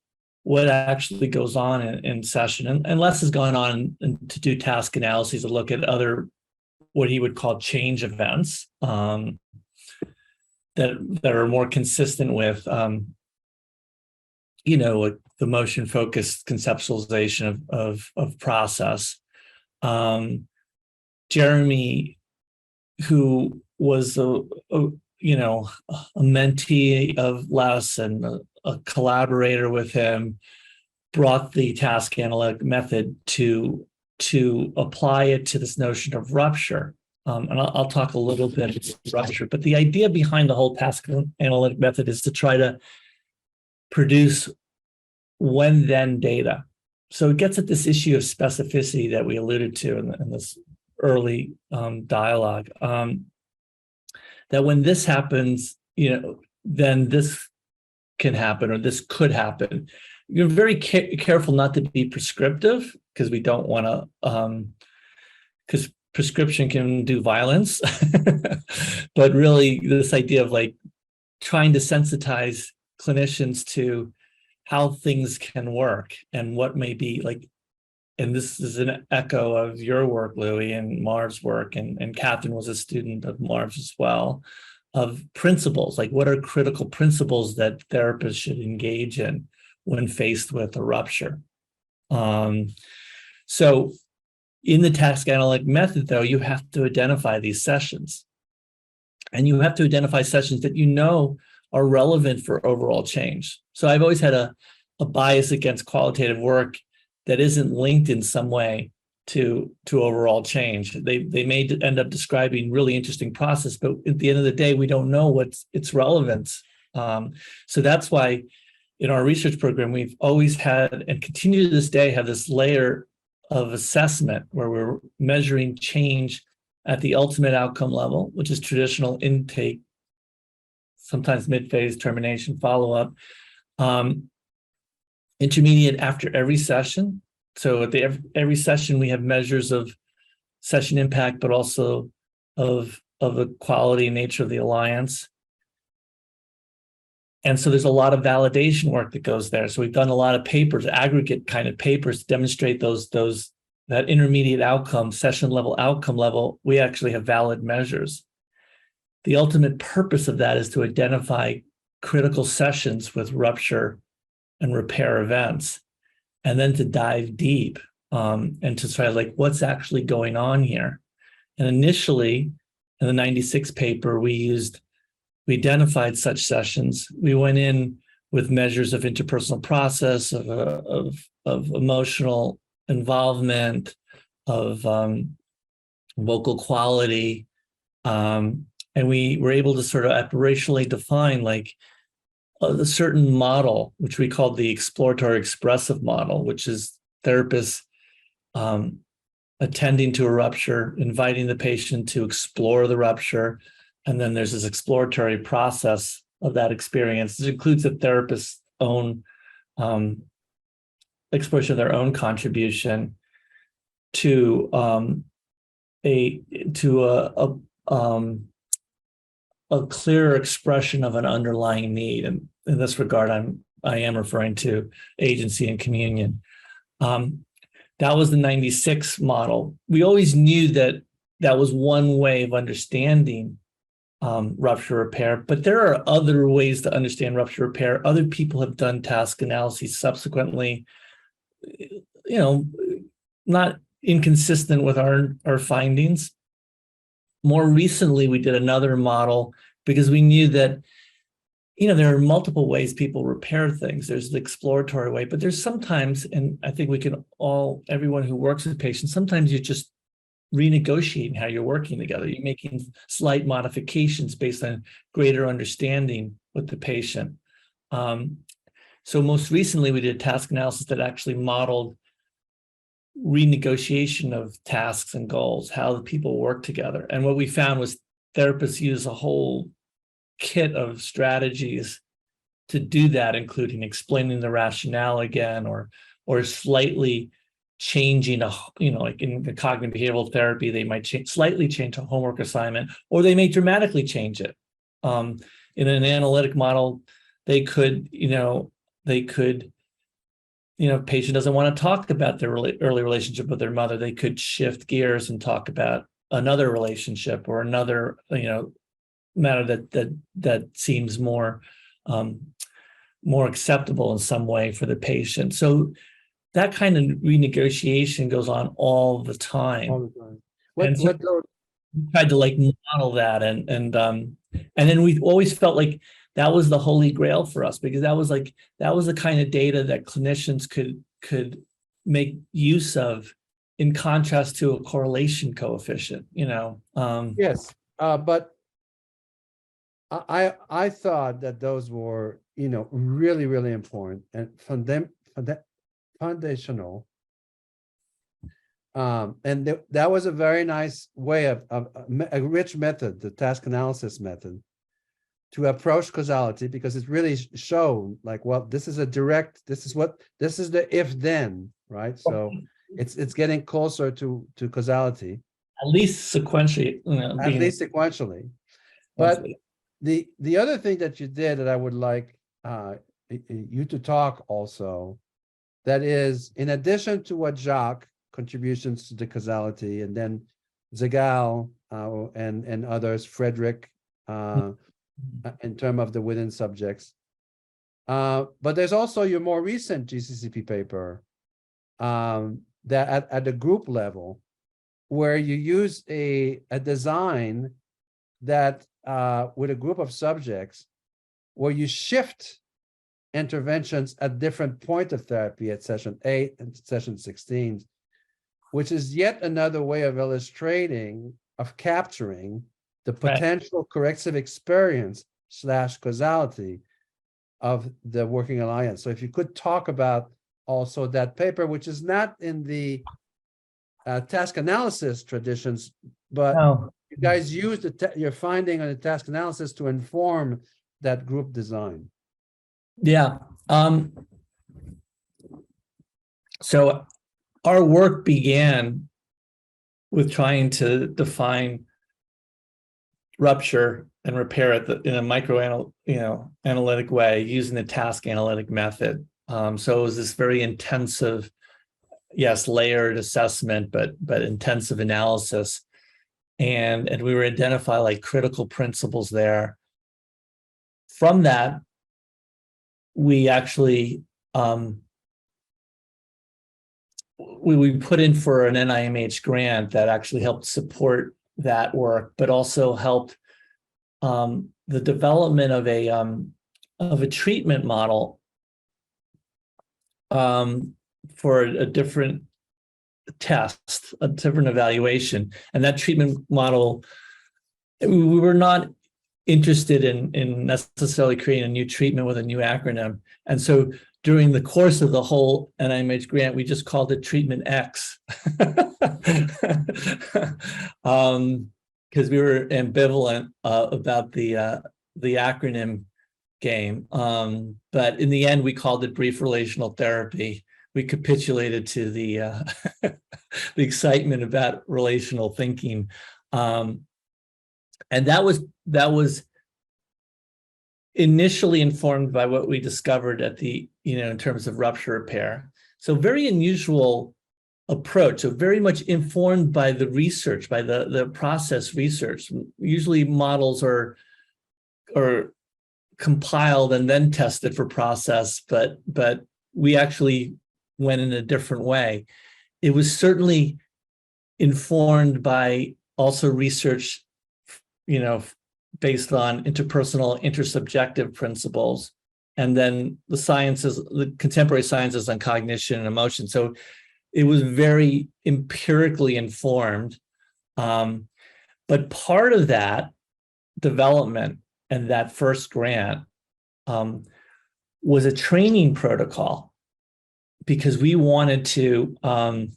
what actually goes on in session. And Les has gone on to do task analyses, to look at other, what he would call change events that are more consistent with, the motion-focused conceptualization of process. Jeremy, who was a mentee of Les and a collaborator with him, brought the task analytic method to apply it to this notion of rupture. And I'll talk a little bit about rupture, but the idea behind the whole task analytic method is to try to produce when-then data. So it gets at this issue of specificity that we alluded to in this early dialogue, that when this happens, then this can happen, or this could happen. You're very careful not to be prescriptive, because we don't want to, because prescription can do violence. But really, this idea of trying to sensitize clinicians to how things can work and what may be and this is an echo of your work, Louis, and Marv's work, and Catherine was a student of Marv's as well, of principles, what are critical principles that therapists should engage in when faced with a rupture. So in the task analytic method, though, you have to identify these sessions, and you have to identify sessions that are relevant for overall change. So I've always had a bias against qualitative work that isn't linked in some way to overall change. They may end up describing really interesting process, but at the end of the day, we don't know what's its relevance. So that's why in our research program, we've always had, and continue to this day, have this layer of assessment where we're measuring change at the ultimate outcome level, which is traditional intake, sometimes mid-phase, termination, follow-up, intermediate after every session. So at every session, we have measures of session impact, but also of the quality and nature of the alliance. And so there's a lot of validation work that goes there. So we've done a lot of papers, aggregate kind of papers, to demonstrate that intermediate outcome, session level outcome level. We actually have valid measures. The ultimate purpose of that is to identify critical sessions with rupture and repair events, and then to dive deep and to try like what's actually going on here. And initially, in the 96 paper, we identified such sessions. We went in with measures of interpersonal process, of emotional involvement, of vocal quality, and we were able to sort of operationally define like a certain model, which we called the exploratory expressive model, which is therapists attending to a rupture, inviting the patient to explore the rupture, and then there's this exploratory process of that experience. This includes the therapist's own exploration of their own contribution to a clearer expression of an underlying need. And in this regard, I am referring to agency and communion. That was the 96 model. We always knew that that was one way of understanding rupture repair, but there are other ways to understand rupture repair. Other people have done task analyses subsequently, not inconsistent with our findings. More recently, we did another model because we knew that, there are multiple ways people repair things. There's the exploratory way, but there's sometimes, and I think everyone who works with patients, sometimes you're just renegotiating how you're working together. You're making slight modifications based on greater understanding with the patient. So most recently, we did a task analysis that actually modeled renegotiation of tasks and goals, how the people work together. And what we found was therapists use a whole kit of strategies to do that, including explaining the rationale again, or slightly changing like in the cognitive behavioral therapy, they might slightly change a homework assignment, or they may dramatically change it. In an analytic model, they could, patient doesn't want to talk about their early relationship with their mother, they could shift gears and talk about another relationship or another, matter that seems more acceptable in some way for the patient. So that kind of renegotiation goes on all the time. All the time. We tried to like model that, and then we always felt like that was the holy grail for us, because that was the kind of data that clinicians could make use of, in contrast to a correlation coefficient. Yes, but I thought that those were really, really important and foundational. And that was a very nice way of a rich method, the task analysis method, to approach causality, because it really showed like, well, this is the if then, right? So it's getting closer to causality. At least sequentially. At least sequentially. But the other thing that you did that I would like you to talk also, that is, in addition to what Jacques contributions to the causality, and then Zegal and others, Frederick, in terms of the within subjects. But there's also your more recent GCCP paper that at the group level, where you use a design that with a group of subjects, where you shift interventions at different points of therapy at session 8 and session 16, which is yet another way of capturing the potential corrective experience / causality of the working alliance. So if you could talk about also that paper, which is not in the task analysis traditions, but you guys use your finding on the task analysis to inform that group design. Yeah. So our work began with trying to define rupture and repair it in a analytic way using the task analytic method. So it was this very intensive, yes, layered assessment, but intensive analysis. And we were identify like critical principles there. From that, we actually we put in for an NIMH grant that actually helped support that work, but also helped the development of a treatment model for a different test, a different evaluation. And that treatment model, we were not interested in necessarily creating a new treatment with a new acronym. And so during the course of the whole NIMH grant, we just called it Treatment X. Because we were ambivalent about the acronym game. But in the end, we called it Brief Relational Therapy. We capitulated to the the excitement about relational thinking. And that was initially informed by what we discovered at the, in terms of rupture repair. So very unusual approach, so very much informed by the research, by the process research. Usually models are compiled and then tested for process, but we actually went in a different way. It was certainly informed by also research, based on interpersonal, intersubjective principles, and then the sciences, the contemporary sciences on cognition and emotion. So it was very empirically informed. But part of that development and that first grant was a training protocol, because we wanted to, by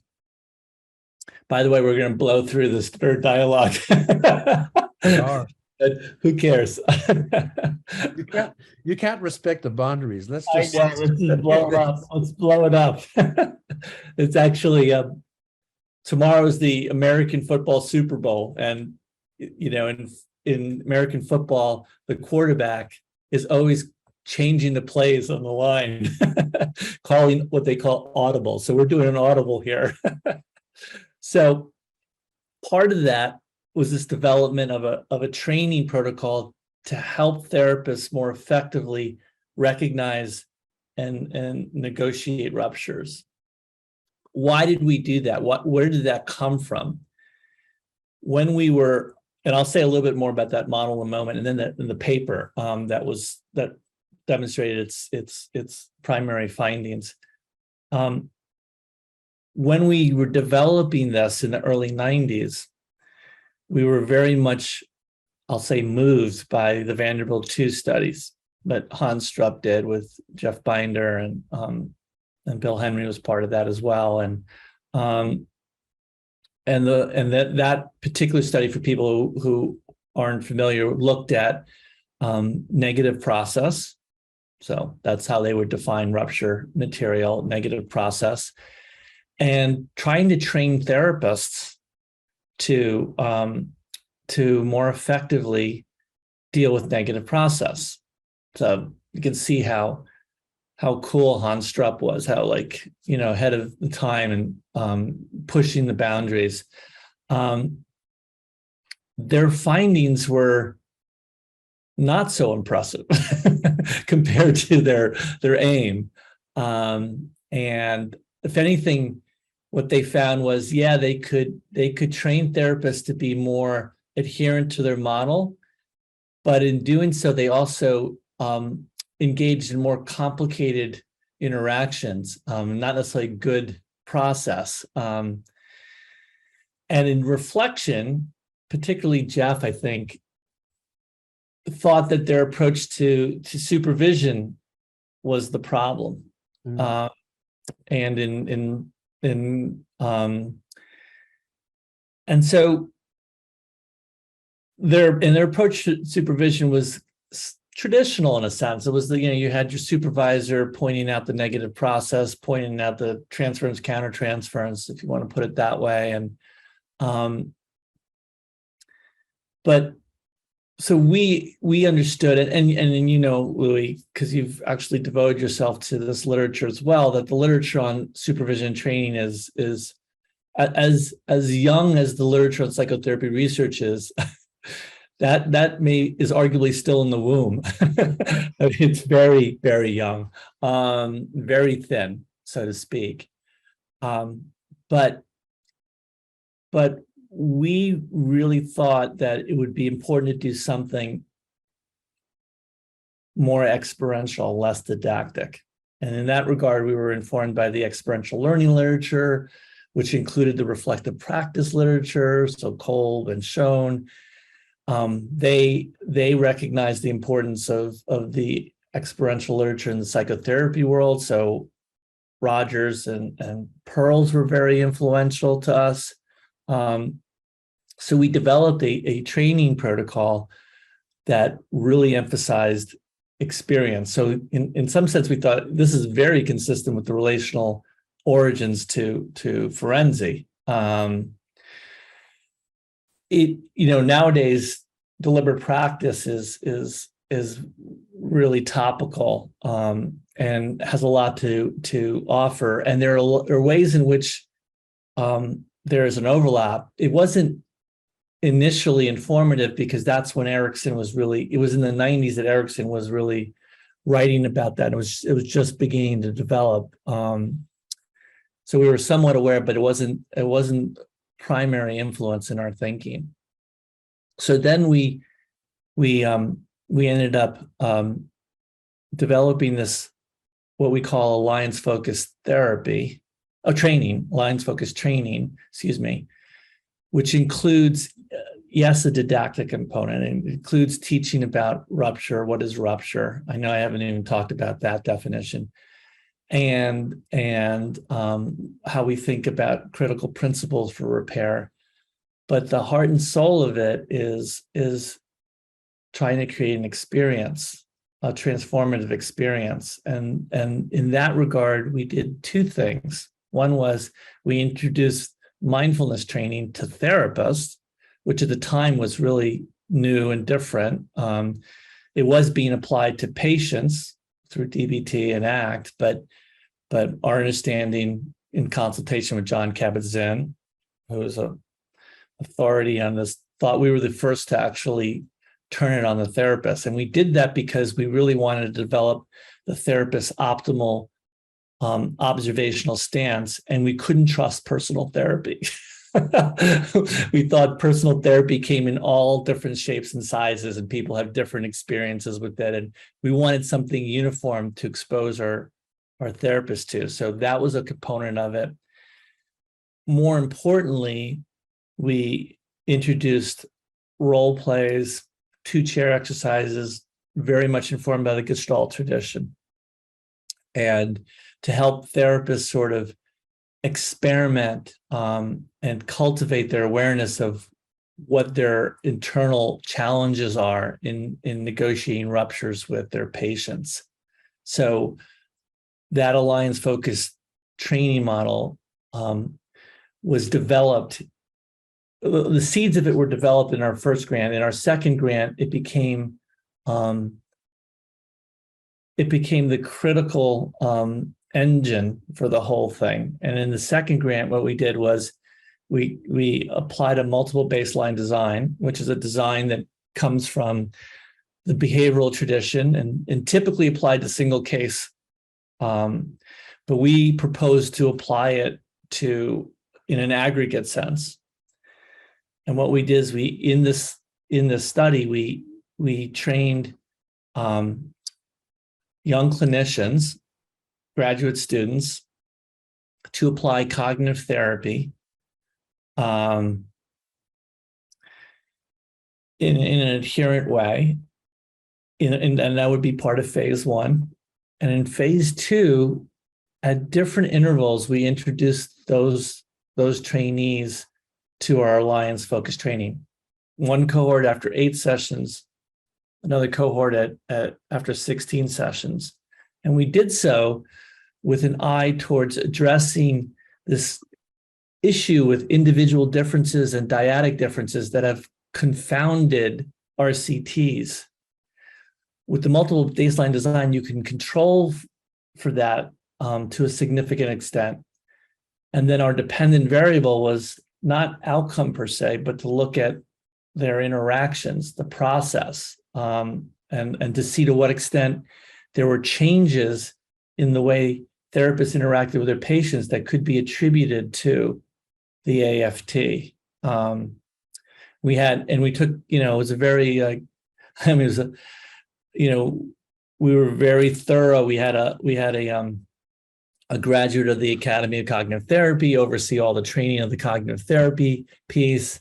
the way, we're going to blow through this third dialogue. But who cares? You can't respect the boundaries. Let's Let's just blow it up. Let's blow it up. It's actually tomorrow is the American football Super Bowl, and in American football, the quarterback is always changing the plays on the line, calling what they call audible. So we're doing an audible here. So part of that was this development of a training protocol to help therapists more effectively recognize and negotiate ruptures. Why did we do that? Where did that come from? When we were, and I'll say a little bit more about that model in a moment, and then in the paper that demonstrated its primary findings. When we were developing this in the early 90s, we were very much, I'll say, moved by the Vanderbilt 2 studies that Hans Strupp did with Jeff Binder, and Bill Henry was part of that as well. And that particular study, for people who aren't familiar, looked at negative process. So that's how they would define rupture material, negative process, and trying to train therapists to more effectively deal with negative process. So you can see how cool Hans Strupp was, how ahead of the time and pushing the boundaries. Their findings were not so impressive compared to their aim. And if anything, what they found was, they could train therapists to be more adherent to their model, but in doing so, they also engaged in more complicated interactions, not necessarily good process. And in reflection, particularly Jeff, I think, thought that their approach to supervision was the problem. Mm. And so their approach to supervision was traditional in a sense. It was you had your supervisor pointing out the negative process, pointing out the transference, countertransference, if you want to put it that way. And but so we understood it, and you know, Louis, because you've actually devoted yourself to this literature as well, that the literature on supervision and training is as young as the literature on psychotherapy research is. that is arguably still in the womb. I mean, it's very, very young, very thin, so to speak. But we really thought that it would be important to do something more experiential, less didactic. And in that regard, we were informed by the experiential learning literature, which included the reflective practice literature, so Kolb and Schoen. They recognized the importance of the experiential literature in the psychotherapy world. So Rogers and Pearls were very influential to us. So we developed a training protocol that really emphasized experience. So in some sense, we thought this is very consistent with the relational origins to forensic. Nowadays, deliberate practice is really topical and has a lot to offer. And there are ways in which there is an overlap. It wasn't initially informative because that's when Erickson was it was in the 90s that Erickson was really writing about that. It was just beginning to develop. So we were somewhat aware, but it wasn't primary influence in our thinking. So then we ended up developing this, what we call alliance-focused therapy, alliance-focused training, which includes, yes, a didactic component. It includes teaching about rupture. What is rupture? I know I haven't even talked about that definition. And how we think about critical principles for repair. But the heart and soul of it is trying to create an experience, a transformative experience. And in that regard, we did two things. One was we introduced mindfulness training to therapists, which at the time was really new and different. It was being applied to patients through DBT and ACT, but our understanding in consultation with John Kabat-Zinn, who is an authority on this, thought we were the first to actually turn it on the therapist. And we did that because we really wanted to develop the therapist's optimal observational stance, and we couldn't trust personal therapy. We thought personal therapy came in all different shapes and sizes, and people have different experiences with that. And we wanted something uniform to expose our therapists to. So that was a component of it. More importantly, we introduced role plays, 2 chair exercises, very much informed by the Gestalt tradition, and to help therapists sort of experiment and cultivate their awareness of what their internal challenges are in negotiating ruptures with their patients. So that alliance-focused training model was developed. The seeds of it were developed in our first grant. In our second grant, it became the critical engine for the whole thing. And in the second grant, what we did was we applied a multiple baseline design, which is a design that comes from the behavioral tradition and typically applied to single case. But we proposed to apply it in an aggregate sense. And what we did is in this study, we trained young clinicians, graduate students, to apply cognitive therapy in an adherent way, and that would be part of phase 1. And in phase 2, at different intervals, we introduced those trainees to our alliance-focused training. One cohort after 8 sessions, another cohort after 16 sessions. And we did so with an eye towards addressing this issue with individual differences and dyadic differences that have confounded RCTs. With the multiple baseline design, you can control for that to a significant extent. And then our dependent variable was not outcome per se, but to look at their interactions, the process, and to see to what extent there were changes in the way therapists interacted with their patients that could be attributed to the AFT. We took, it was a very, we were very thorough. We had a graduate of the Academy of Cognitive Therapy oversee all the training of the cognitive therapy piece.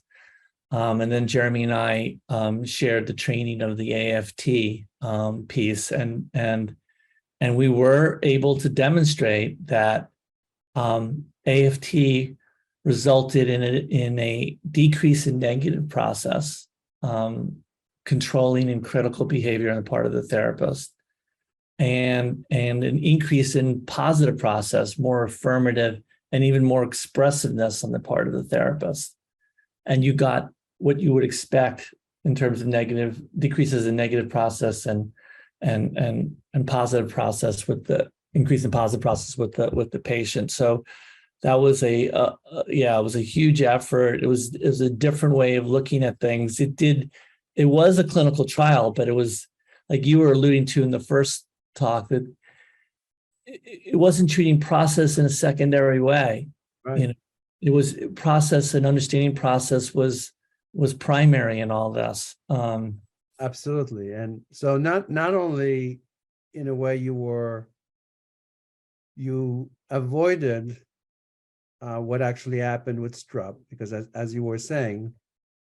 And then Jeremy and I shared the training of the AFT piece. And we were able to demonstrate that AFT resulted in a decrease in negative process, controlling and critical behavior on the part of the therapist, and an increase in positive process, more affirmative and even more expressiveness on the part of the therapist. And you got what you would expect in terms of negative decreases in negative process and positive process with the increase in positive process with the patient. So that was it was a huge effort. It was a different way of looking at things. It was a clinical trial, but it was like you were alluding to in the first talk, that it wasn't treating process in a secondary way. Right. It was process, and understanding process was primary in all this. Absolutely. And so not only in a way you avoided what actually happened with Strupp, because as you were saying,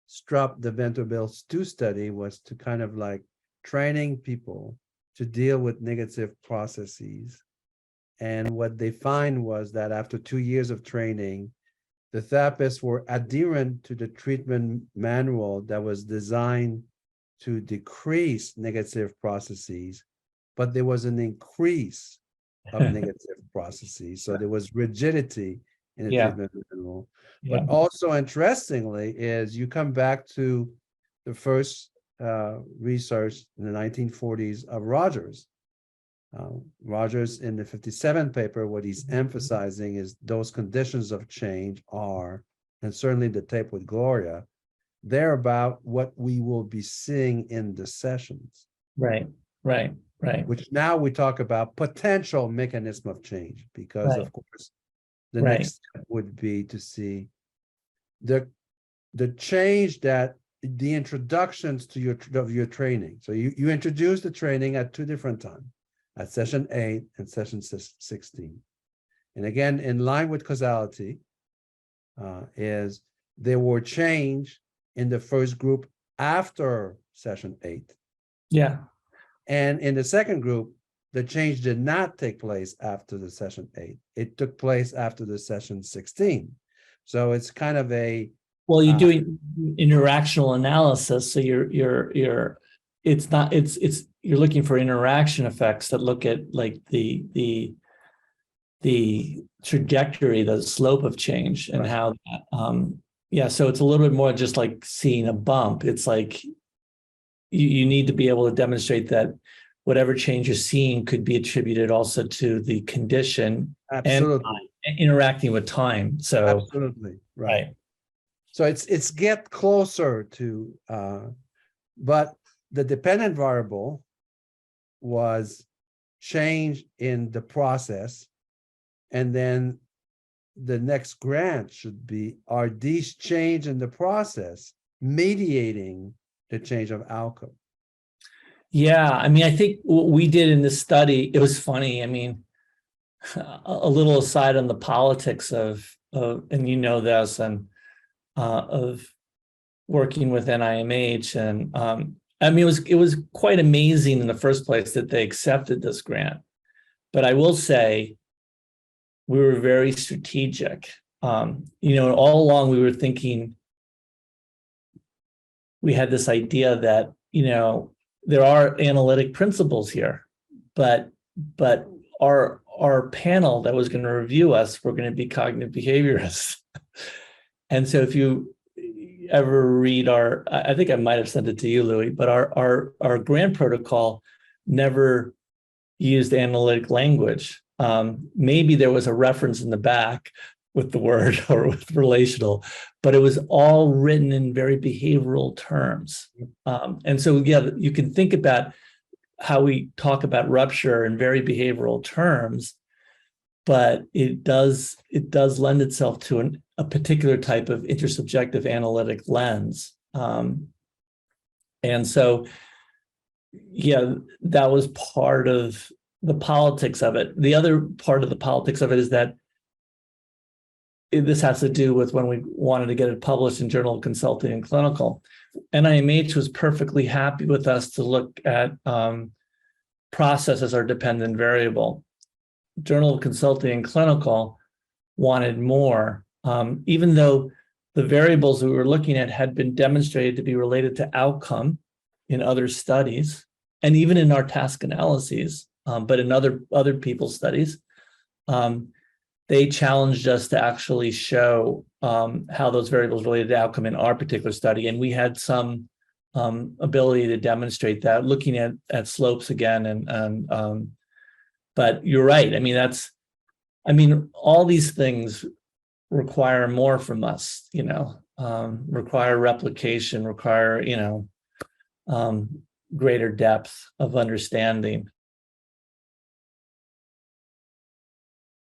Strupp, the Vanderbilt 2 study was to kind of like training people to deal with negative processes. And what they find was that after 2 years of training, the therapists were adherent to the treatment manual that was designed to decrease negative processes, but there was an increase of negative processes. So there was rigidity in the treatment manual. Yeah. But also interestingly is you come back to the first research in the 1940s of Rogers. Rogers in the 57 paper, what he's emphasizing is those conditions of change are, and certainly the tape with Gloria, they're about what we will be seeing in the sessions. Right. Which now we talk about potential mechanism of change, because of course, the next step would be to see the change that the introductions to your training. So you introduce the training at 2 different times, at session 8 and session 16. And again, in line with causality, is there were change in the first group after session 8. Yeah. And in the second group, the change did not take place after the session 8. It took place after the session 16. So it's kind of a you're doing interactional analysis. So you're looking for interaction effects that look at like the trajectory, the slope of change, and how that, so it's a little bit more just like seeing a bump. It's like you need to be able to demonstrate that whatever change you're seeing could be attributed also to the condition. Absolutely. And interacting with time. So absolutely right. So it's get closer to, but the dependent variable was change in the process, and then the next grant should be, are these change in the process mediating the change of outcome? Yeah, I mean, I think what we did in this study, it was funny. I mean, a little aside on the politics of and you know this, and of working with NIMH, and I mean, it was quite amazing in the first place that they accepted this grant. But I will say, we were very strategic. All along we were thinking, we had this idea that there are analytic principles here, but our panel that was going to review us were going to be cognitive behaviorists. And so if you ever read I think I might have sent it to you, Louis, but our grant protocol never used analytic language. Maybe there was a reference in the back with the word or with relational, but it was all written in very behavioral terms. And so, yeah, you can think about how we talk about rupture in very behavioral terms, but it does lend itself to a particular type of intersubjective analytic lens. And so, yeah, that was part of the politics of it. The other part of the politics of it is that this has to do with when we wanted to get it published in Journal of Consulting and Clinical. NIMH was perfectly happy with us to look at process as our dependent variable. Journal of Consulting and Clinical wanted more, even though the variables we were looking at had been demonstrated to be related to outcome in other studies, and even in our task analyses, but in other people's studies. They challenged us to actually show how those variables related to outcome in our particular study. And we had some ability to demonstrate that, looking at slopes again. But you're right. I mean, all these things require more from us, require replication, require, greater depth of understanding.